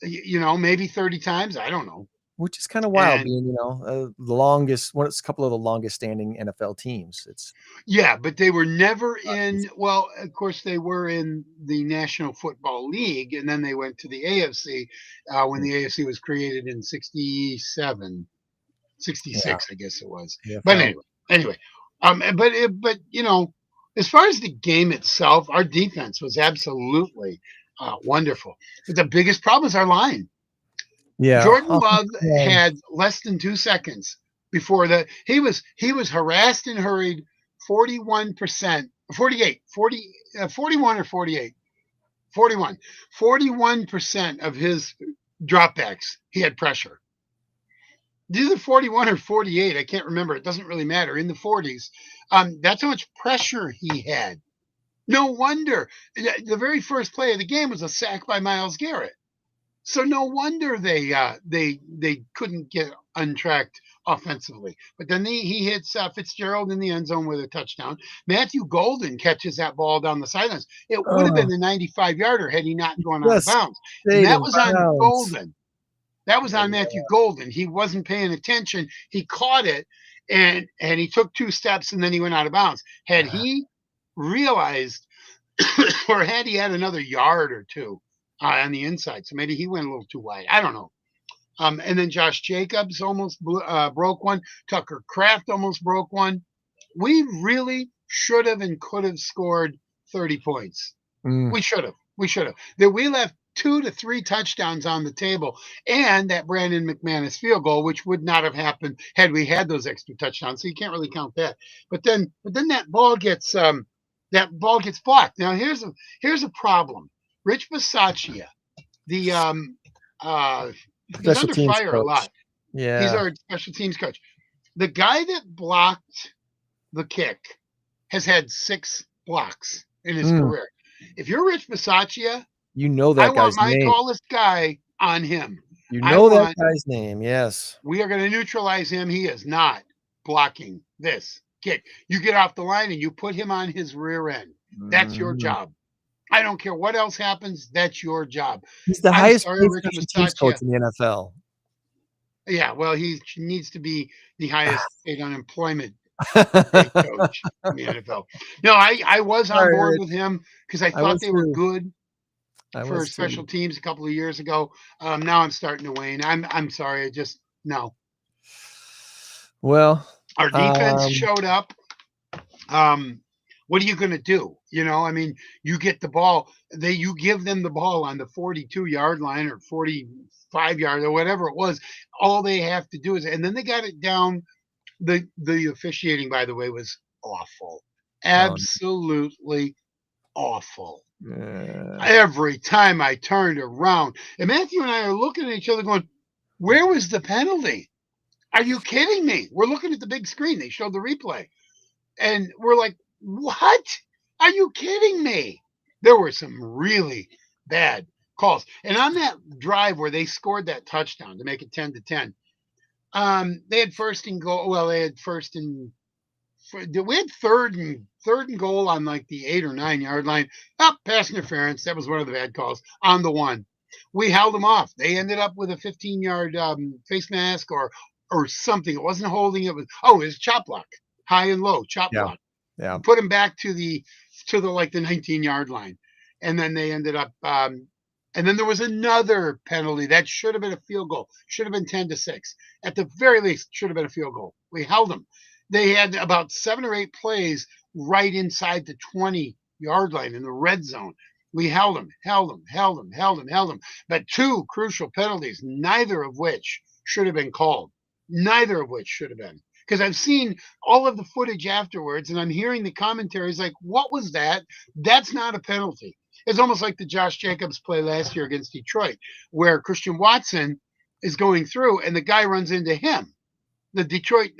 maybe 30 times. I don't know. Which is kind of wild, And- being the longest. It's a couple of the longest standing NFL teams. It's Yeah, but they were never in. Well, of course, they were in the National Football League, and then they went to the AFC when the AFC was created in 67, 66, I guess it was. Yeah, But anyway, but as far as the game itself, our defense was absolutely wonderful. But the biggest problem is our line. yeah. Jordan Love had less than 2 seconds before that. He was harassed and hurried 41%, 41 or 48, 41% of his dropbacks. He had pressure. Either 41 or 48, I can't remember. It doesn't really matter. In the 40s, that's how much pressure he had. No wonder the very first play of the game was a sack by Myles Garrett. So no wonder they couldn't get untracked offensively. But then he hits Fitzgerald in the end zone with a touchdown. Matthew Golden catches that ball down the sidelines. It would have been a 95-yarder had he not gone out of bounds. And that was on Golden. That was on Matthew Golden. He wasn't paying attention. He caught it, and he took 2 steps, and then he went out of bounds. Had he realized, or had he had another yard or two on the inside, so maybe he went a little too wide. I don't know. And then Josh Jacobs almost broke one. Tucker Kraft almost broke one. We really should have and could have scored 30 points. We should have. That we left 2 to 3 touchdowns on the table, and that Brandon McManus field goal, which would not have happened had we had those extra touchdowns. So you can't really count that. But then that ball gets blocked. Now here's a problem. Rich Bisaccia, he's Special under teams fire coach. a lot. Yeah. He's our special teams coach. The guy that blocked the kick has had 6 blocks in his career. If you're Rich Bisaccia, you know that I want guy's my name. tallest guy on him. You know that guy's name, yes. We are going to neutralize him. He is not blocking this kick. You get off the line and you put him on his rear end. That's your job. I don't care what else happens. That's your job. He's the highest paid Rich special teams Bisaccia. coach in the NFL. Yeah, well, he needs to be the highest paid unemployment coach in the NFL. No, I was on board with him because I thought they were good for special teams a couple of years ago. Now I'm starting to wane. I'm sorry. I just no. Well, our defense showed up. What are you going to do? You get the ball. You give them the ball on the 42-yard line or 45-yard or whatever it was. All they have to do is, and then they got it down. The officiating, by the way, was awful. Absolutely awful. Every time I turned around, and Matthew and I are looking at each other going, where was the penalty? Are you kidding me? We're looking at the big screen. They showed the replay. And we're like, what? Are you kidding me? There were some really bad calls. And on that drive where they scored that touchdown to make it 10-10, they had first and goal. Well, they had we had third and goal on like the 8 or 9 yard line. Pass interference. That was one of the bad calls on the 1. We held them off. They ended up with a 15-yard face mask or something. It wasn't holding. It was chop block, high and low chop block. Yeah. Put him back to the 19-yard line, and then they ended up. And then there was another penalty that should have been a field goal. Should have been 10-6. At the very least, should have been a field goal. We held them. They had about 7 or 8 plays right inside the 20-yard line in the red zone. We held them. But 2 crucial penalties, neither of which should have been called. Neither of which should have been. Because I've seen all of the footage afterwards, and I'm hearing the commentaries like, what was that? That's not a penalty. It's almost like the Josh Jacobs play last year against Detroit, where Christian Watson is going through, and the guy runs into him. The Detroit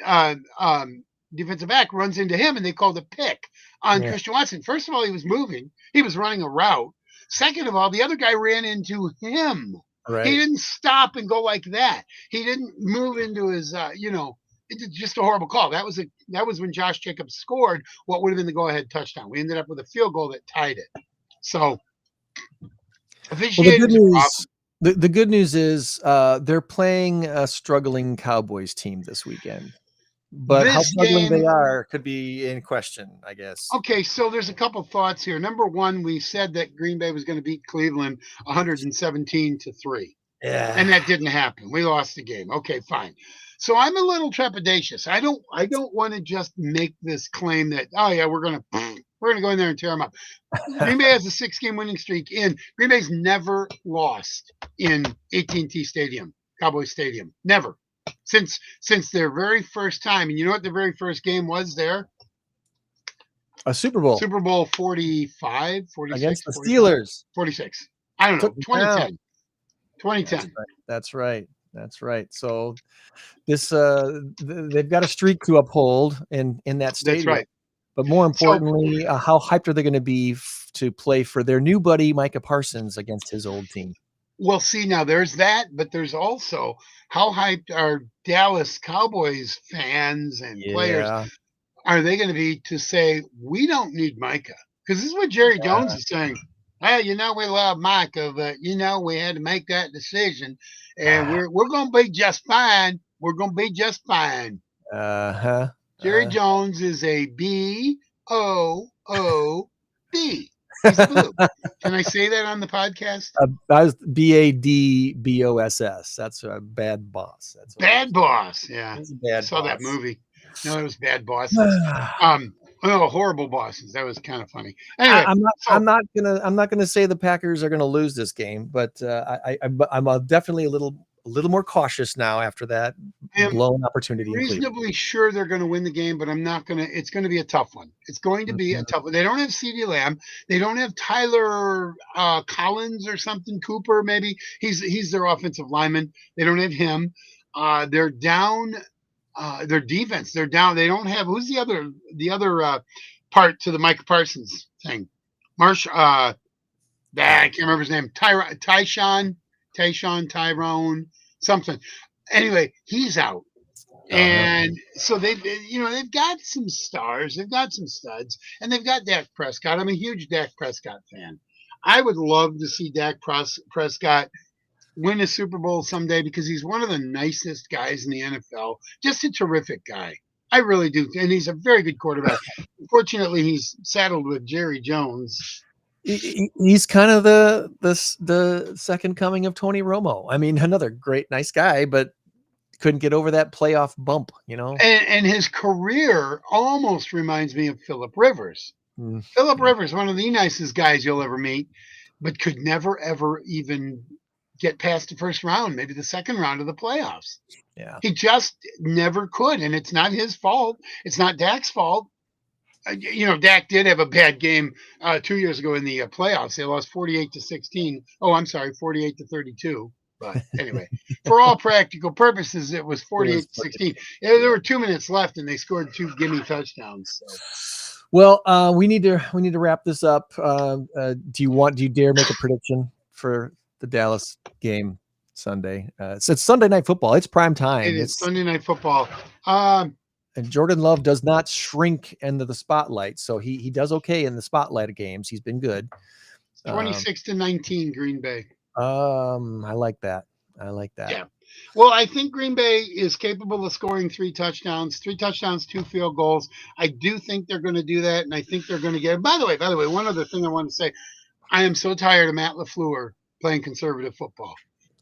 defensive back runs into him, and they called a pick on Christian Watson. First of all, he was moving. He was running a route. Second of all, the other guy ran into him. Right. He didn't stop and go like that. He didn't move into his, it's just a horrible call. That was when Josh Jacobs scored what would have been the go-ahead touchdown. We ended up with a field goal that tied it. So, officiating the good news is they're playing a struggling Cowboys team this weekend. But how struggling they are could be in question, I guess. Okay, so there's a couple thoughts here. Number one, we said that Green Bay was going to beat Cleveland 117-3. Yeah. And that didn't happen. We lost the game. Okay, fine. So I'm a little trepidatious. I don't want to just make this claim that, oh yeah, we're gonna go in there and tear them up. Green Bay has a 6-game winning streak Green Bay's never lost in AT&T Stadium, Cowboys Stadium. Never. Since their very first time. And you know what the very first game was there? A Super Bowl. Super Bowl 45, 46. Against the 45, Steelers. 46. I don't know. 2010. 2010. That's right. So this they've got a streak to uphold in that stadium. That's right. But more importantly, how hyped are they going to be to play for their new buddy Micah Parsons against his old team? Well, see, now there's that, but there's also how hyped are Dallas Cowboys fans and players are they going to be to say, we don't need Micah? Because this is what Jerry Jones is saying. Hey, we love Micah, but, we had to make that decision. And we're going to be just fine. We're going to be just fine. Jerry Jones is a B-O-O-B. He's blue. Can I say that on the podcast? That was BADBOSS. That's a bad boss. That's bad boss. Yeah. I saw that movie. No, it was bad bosses. Horrible bosses. That was kind of funny. Anyway, I'm not gonna say the Packers are gonna lose this game, but I'm definitely a little more cautious now after that blown opportunity. Reasonably sure they're going to win the game, but I'm not going to. It's going to be a tough one. It's going to be a tough one. They don't have CeeDee Lamb. They don't have Tyler Collins or something. Cooper, maybe he's their offensive lineman. They don't have him. They're down. Their defense. They're down. They don't have who's the other part to the Micah Parsons thing. I can't remember his name. Tyrone, something. Anyway, he's out. And so they've got some stars, they've got some studs, and they've got Dak Prescott. I'm a huge Dak Prescott fan. I would love to see Dak Prescott win a Super Bowl someday because he's one of the nicest guys in the NFL. Just a terrific guy. I really do. And he's a very good quarterback. Unfortunately, he's saddled with Jerry Jones. He's kind of the second coming of Tony Romo. I mean, another great, nice guy, but couldn't get over that playoff bump, And his career almost reminds me of Phillip Rivers. Phillip Rivers, one of the nicest guys you'll ever meet, but could never, ever even get past the first round, maybe the second round of the playoffs. Yeah. He just never could, and it's not his fault. It's not Dak's fault. Dak did have a bad game 2 years ago in the playoffs. They lost 48-16. Oh, I'm sorry, 48-32. But anyway, for all practical purposes, it was 48-16. There were 2 minutes left, and they scored 2 gimme touchdowns. So. Well, we need to wrap this up. Do you dare make a prediction for the Dallas game Sunday? It's Sunday Night Football. It's prime time. It's Sunday Night Football. And Jordan Love does not shrink into the spotlight, so he does okay in the spotlight of games. He's been good. 26-19 Green Bay. I like that. Yeah. Well, I think Green Bay is capable of scoring 3 touchdowns, 2 field goals. I do think they're going to do that, and I think they're going to get. By the way, one other thing I want to say: I am so tired of Matt LaFleur playing conservative football.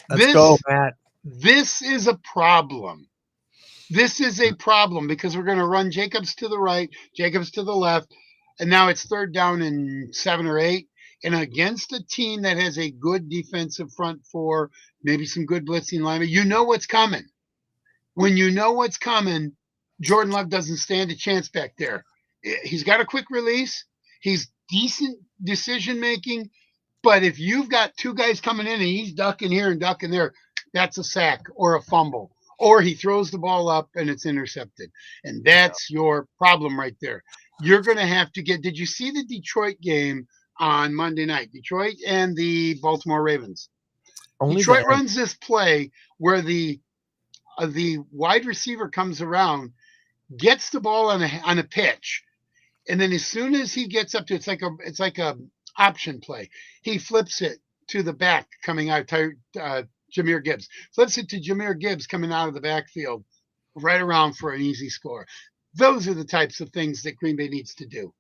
Let's go, Matt. This is a problem. This is a problem because we're going to run Jacobs to the right, Jacobs to the left, and now it's 3rd down and 7 or 8. And against a team that has a good defensive front 4, maybe some good blitzing linemen, you know what's coming. When you know what's coming, Jordan Love doesn't stand a chance back there. He's got a quick release. He's decent decision-making. But if you've got 2 guys coming in and he's ducking here and ducking there, that's a sack or a fumble. or he throws the ball up and it's intercepted. And that's your problem right there. You're going to have to get. Did you see the Detroit game on Monday night? Detroit and the Baltimore Ravens. Only Detroit the runs this play where the wide receiver comes around, gets the ball on a pitch, and then as soon as he gets up to it's like a option play. He flips it to the back coming out. Jahmyr Gibbs flips it to Jahmyr Gibbs coming out of the backfield, right around for an easy score. Those are the types of things that Green Bay needs to do.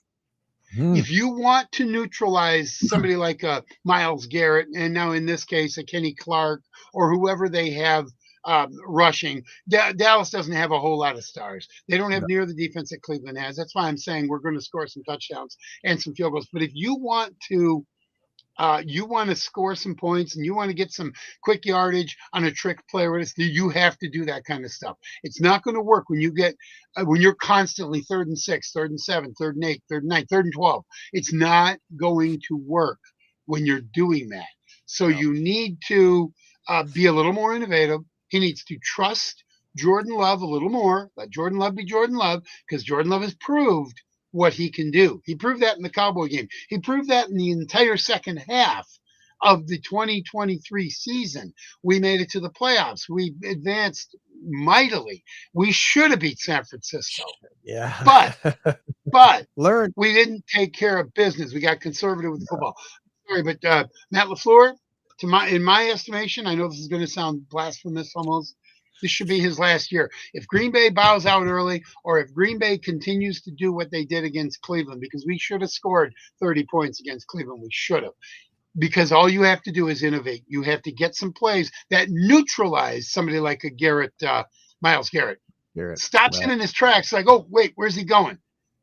If you want to neutralize somebody like a Myles Garrett, and now in this case a Kenny Clark or whoever they have rushing, Dallas doesn't have a whole lot of stars. They don't have near the defense that Cleveland has. That's why I'm saying we're going to score some touchdowns and some field goals. But if you want to score some points and you want to get some quick yardage on a trick play, you have to do that kind of stuff. It's not going to work when you're constantly 3rd and 6, 3rd and 7, 3rd and 8, 3rd and 9, 3rd and 12. It's not going to work when you're doing that. So you need to be a little more innovative. He needs to trust Jordan Love a little more. Let Jordan Love be Jordan Love, because Jordan Love has proved what he can do. He proved that in the Cowboy game. He proved that in the entire second half of the 2023 season. We made it to the playoffs. We advanced mightily. We should have beat San Francisco. Yeah. But learn. We didn't take care of business. We got conservative with the football. Sorry, but Matt LaFleur, in my estimation, I know this is going to sound blasphemous almost, this should be his last year. If Green Bay bows out early, or if Green Bay continues to do what they did against Cleveland, because we should have scored 30 points against Cleveland. We should have. Because all you have to do is innovate. You have to get some plays that neutralize somebody like a Myles Garrett. Stops him in his tracks like, oh, wait, where's he going?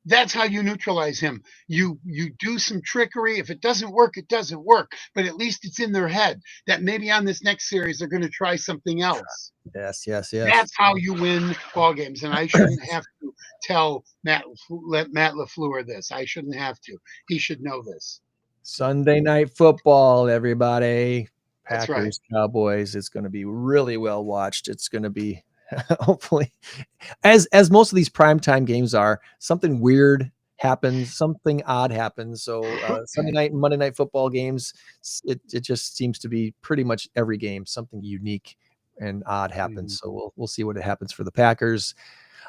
That's how you neutralize him. You do some trickery. If it doesn't work, it doesn't work. But at least it's in their head that maybe on this next series they're going to try something else. Yes. That's how you win ball games. And I shouldn't have to tell Matt LaFleur this. I shouldn't have to. He should know this. Sunday Night Football, everybody. That's right. Packers, Cowboys. It's going to be really well watched. It's going to be hopefully, as most of these primetime games are, something weird happens, something odd happens. So Sunday night and Monday Night Football games, it just seems to be pretty much every game something unique and odd happens. So we'll see what happens for the Packers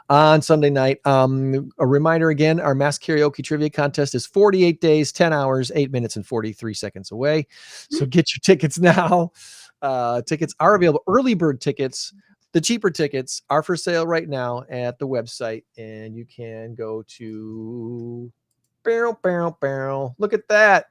on Sunday night. A reminder again, our Mass Karaoke Trivia Contest is 48 days, 10 hours, 8 minutes, and 43 seconds away. So get your tickets now. Tickets are available. Early bird tickets, the cheaper tickets, are for sale right now at the website, and you can go to barrel. Look at that.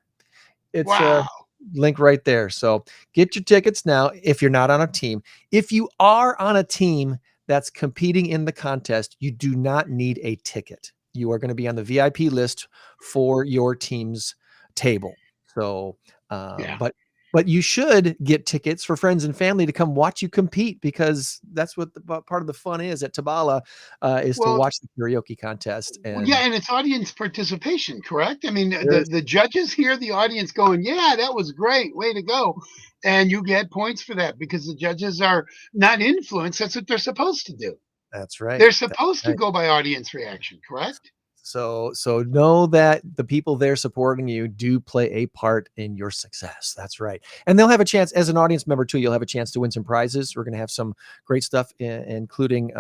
It's a link right there. So get your tickets now if you're not on a team. If you are on a team that's competing in the contest, you do not need a ticket. You are going to be on the VIP list for your team's table. So, but you should get tickets for friends and family to come watch you compete, because that's what part of the fun is at Tabala, is to watch the karaoke contest. And and it's audience participation, correct? I mean, the judges hear the audience going, yeah, that was great, way to go. And you get points for that because the judges are not influenced. That's what they're supposed to do. That's right. They're supposed to go by audience reaction, correct? So know that the people there supporting you do play a part in your success. That's right. And they'll have a chance as an audience member too. You'll have a chance to win some prizes. We're going to have some great stuff, including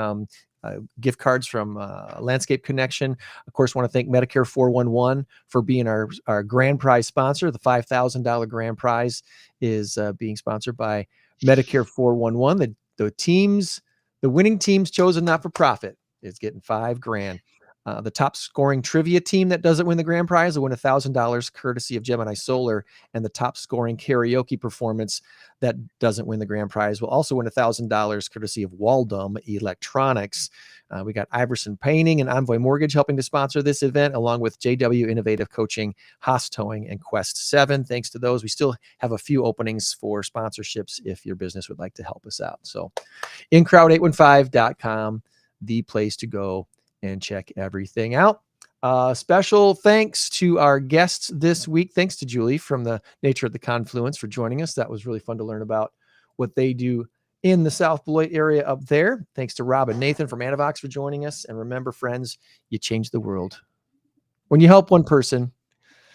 gift cards from Landscape Connection. Of course, want to thank Medicare 411 for being our grand prize sponsor. The $5,000 grand prize is being sponsored by Medicare 411. The winning teams chosen not for profit is getting $5,000. The top scoring trivia team that doesn't win the grand prize will win $1,000 courtesy of Gemini Solar, and the top scoring karaoke performance that doesn't win the grand prize will also win $1,000 courtesy of Waldom Electronics. We got Iverson Painting and Envoy Mortgage helping to sponsor this event, along with JW Innovative Coaching, Haas Towing, and Quest 7. Thanks to those, we still have a few openings for sponsorships if your business would like to help us out. So incrowd815.com, the place to go and check everything out. Special thanks to our guests this week. Thanks to Julie from the Nature of the Confluence for joining us. That was really fun to learn about what they do in the South Beloit area up there. Thanks to Rob and Nathan from Anavox for joining us. And remember, friends, you change the world when you help one person.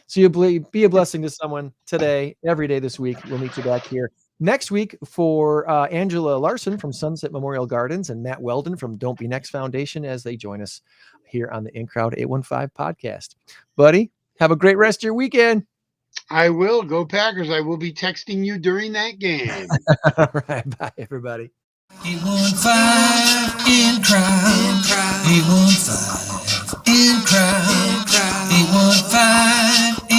So you be a blessing to someone today, every day this week. We'll meet you back here next week for Angela Larson from Sunset Memorial Gardens and Matt Weldon from Don't Be Next Foundation as they join us here on the In Crowd 815 podcast. Buddy, have a great rest of your weekend. I will. Go Packers. I will be texting you during that game. All right. Bye, everybody. 815 in crowd. 815 in crowd. 815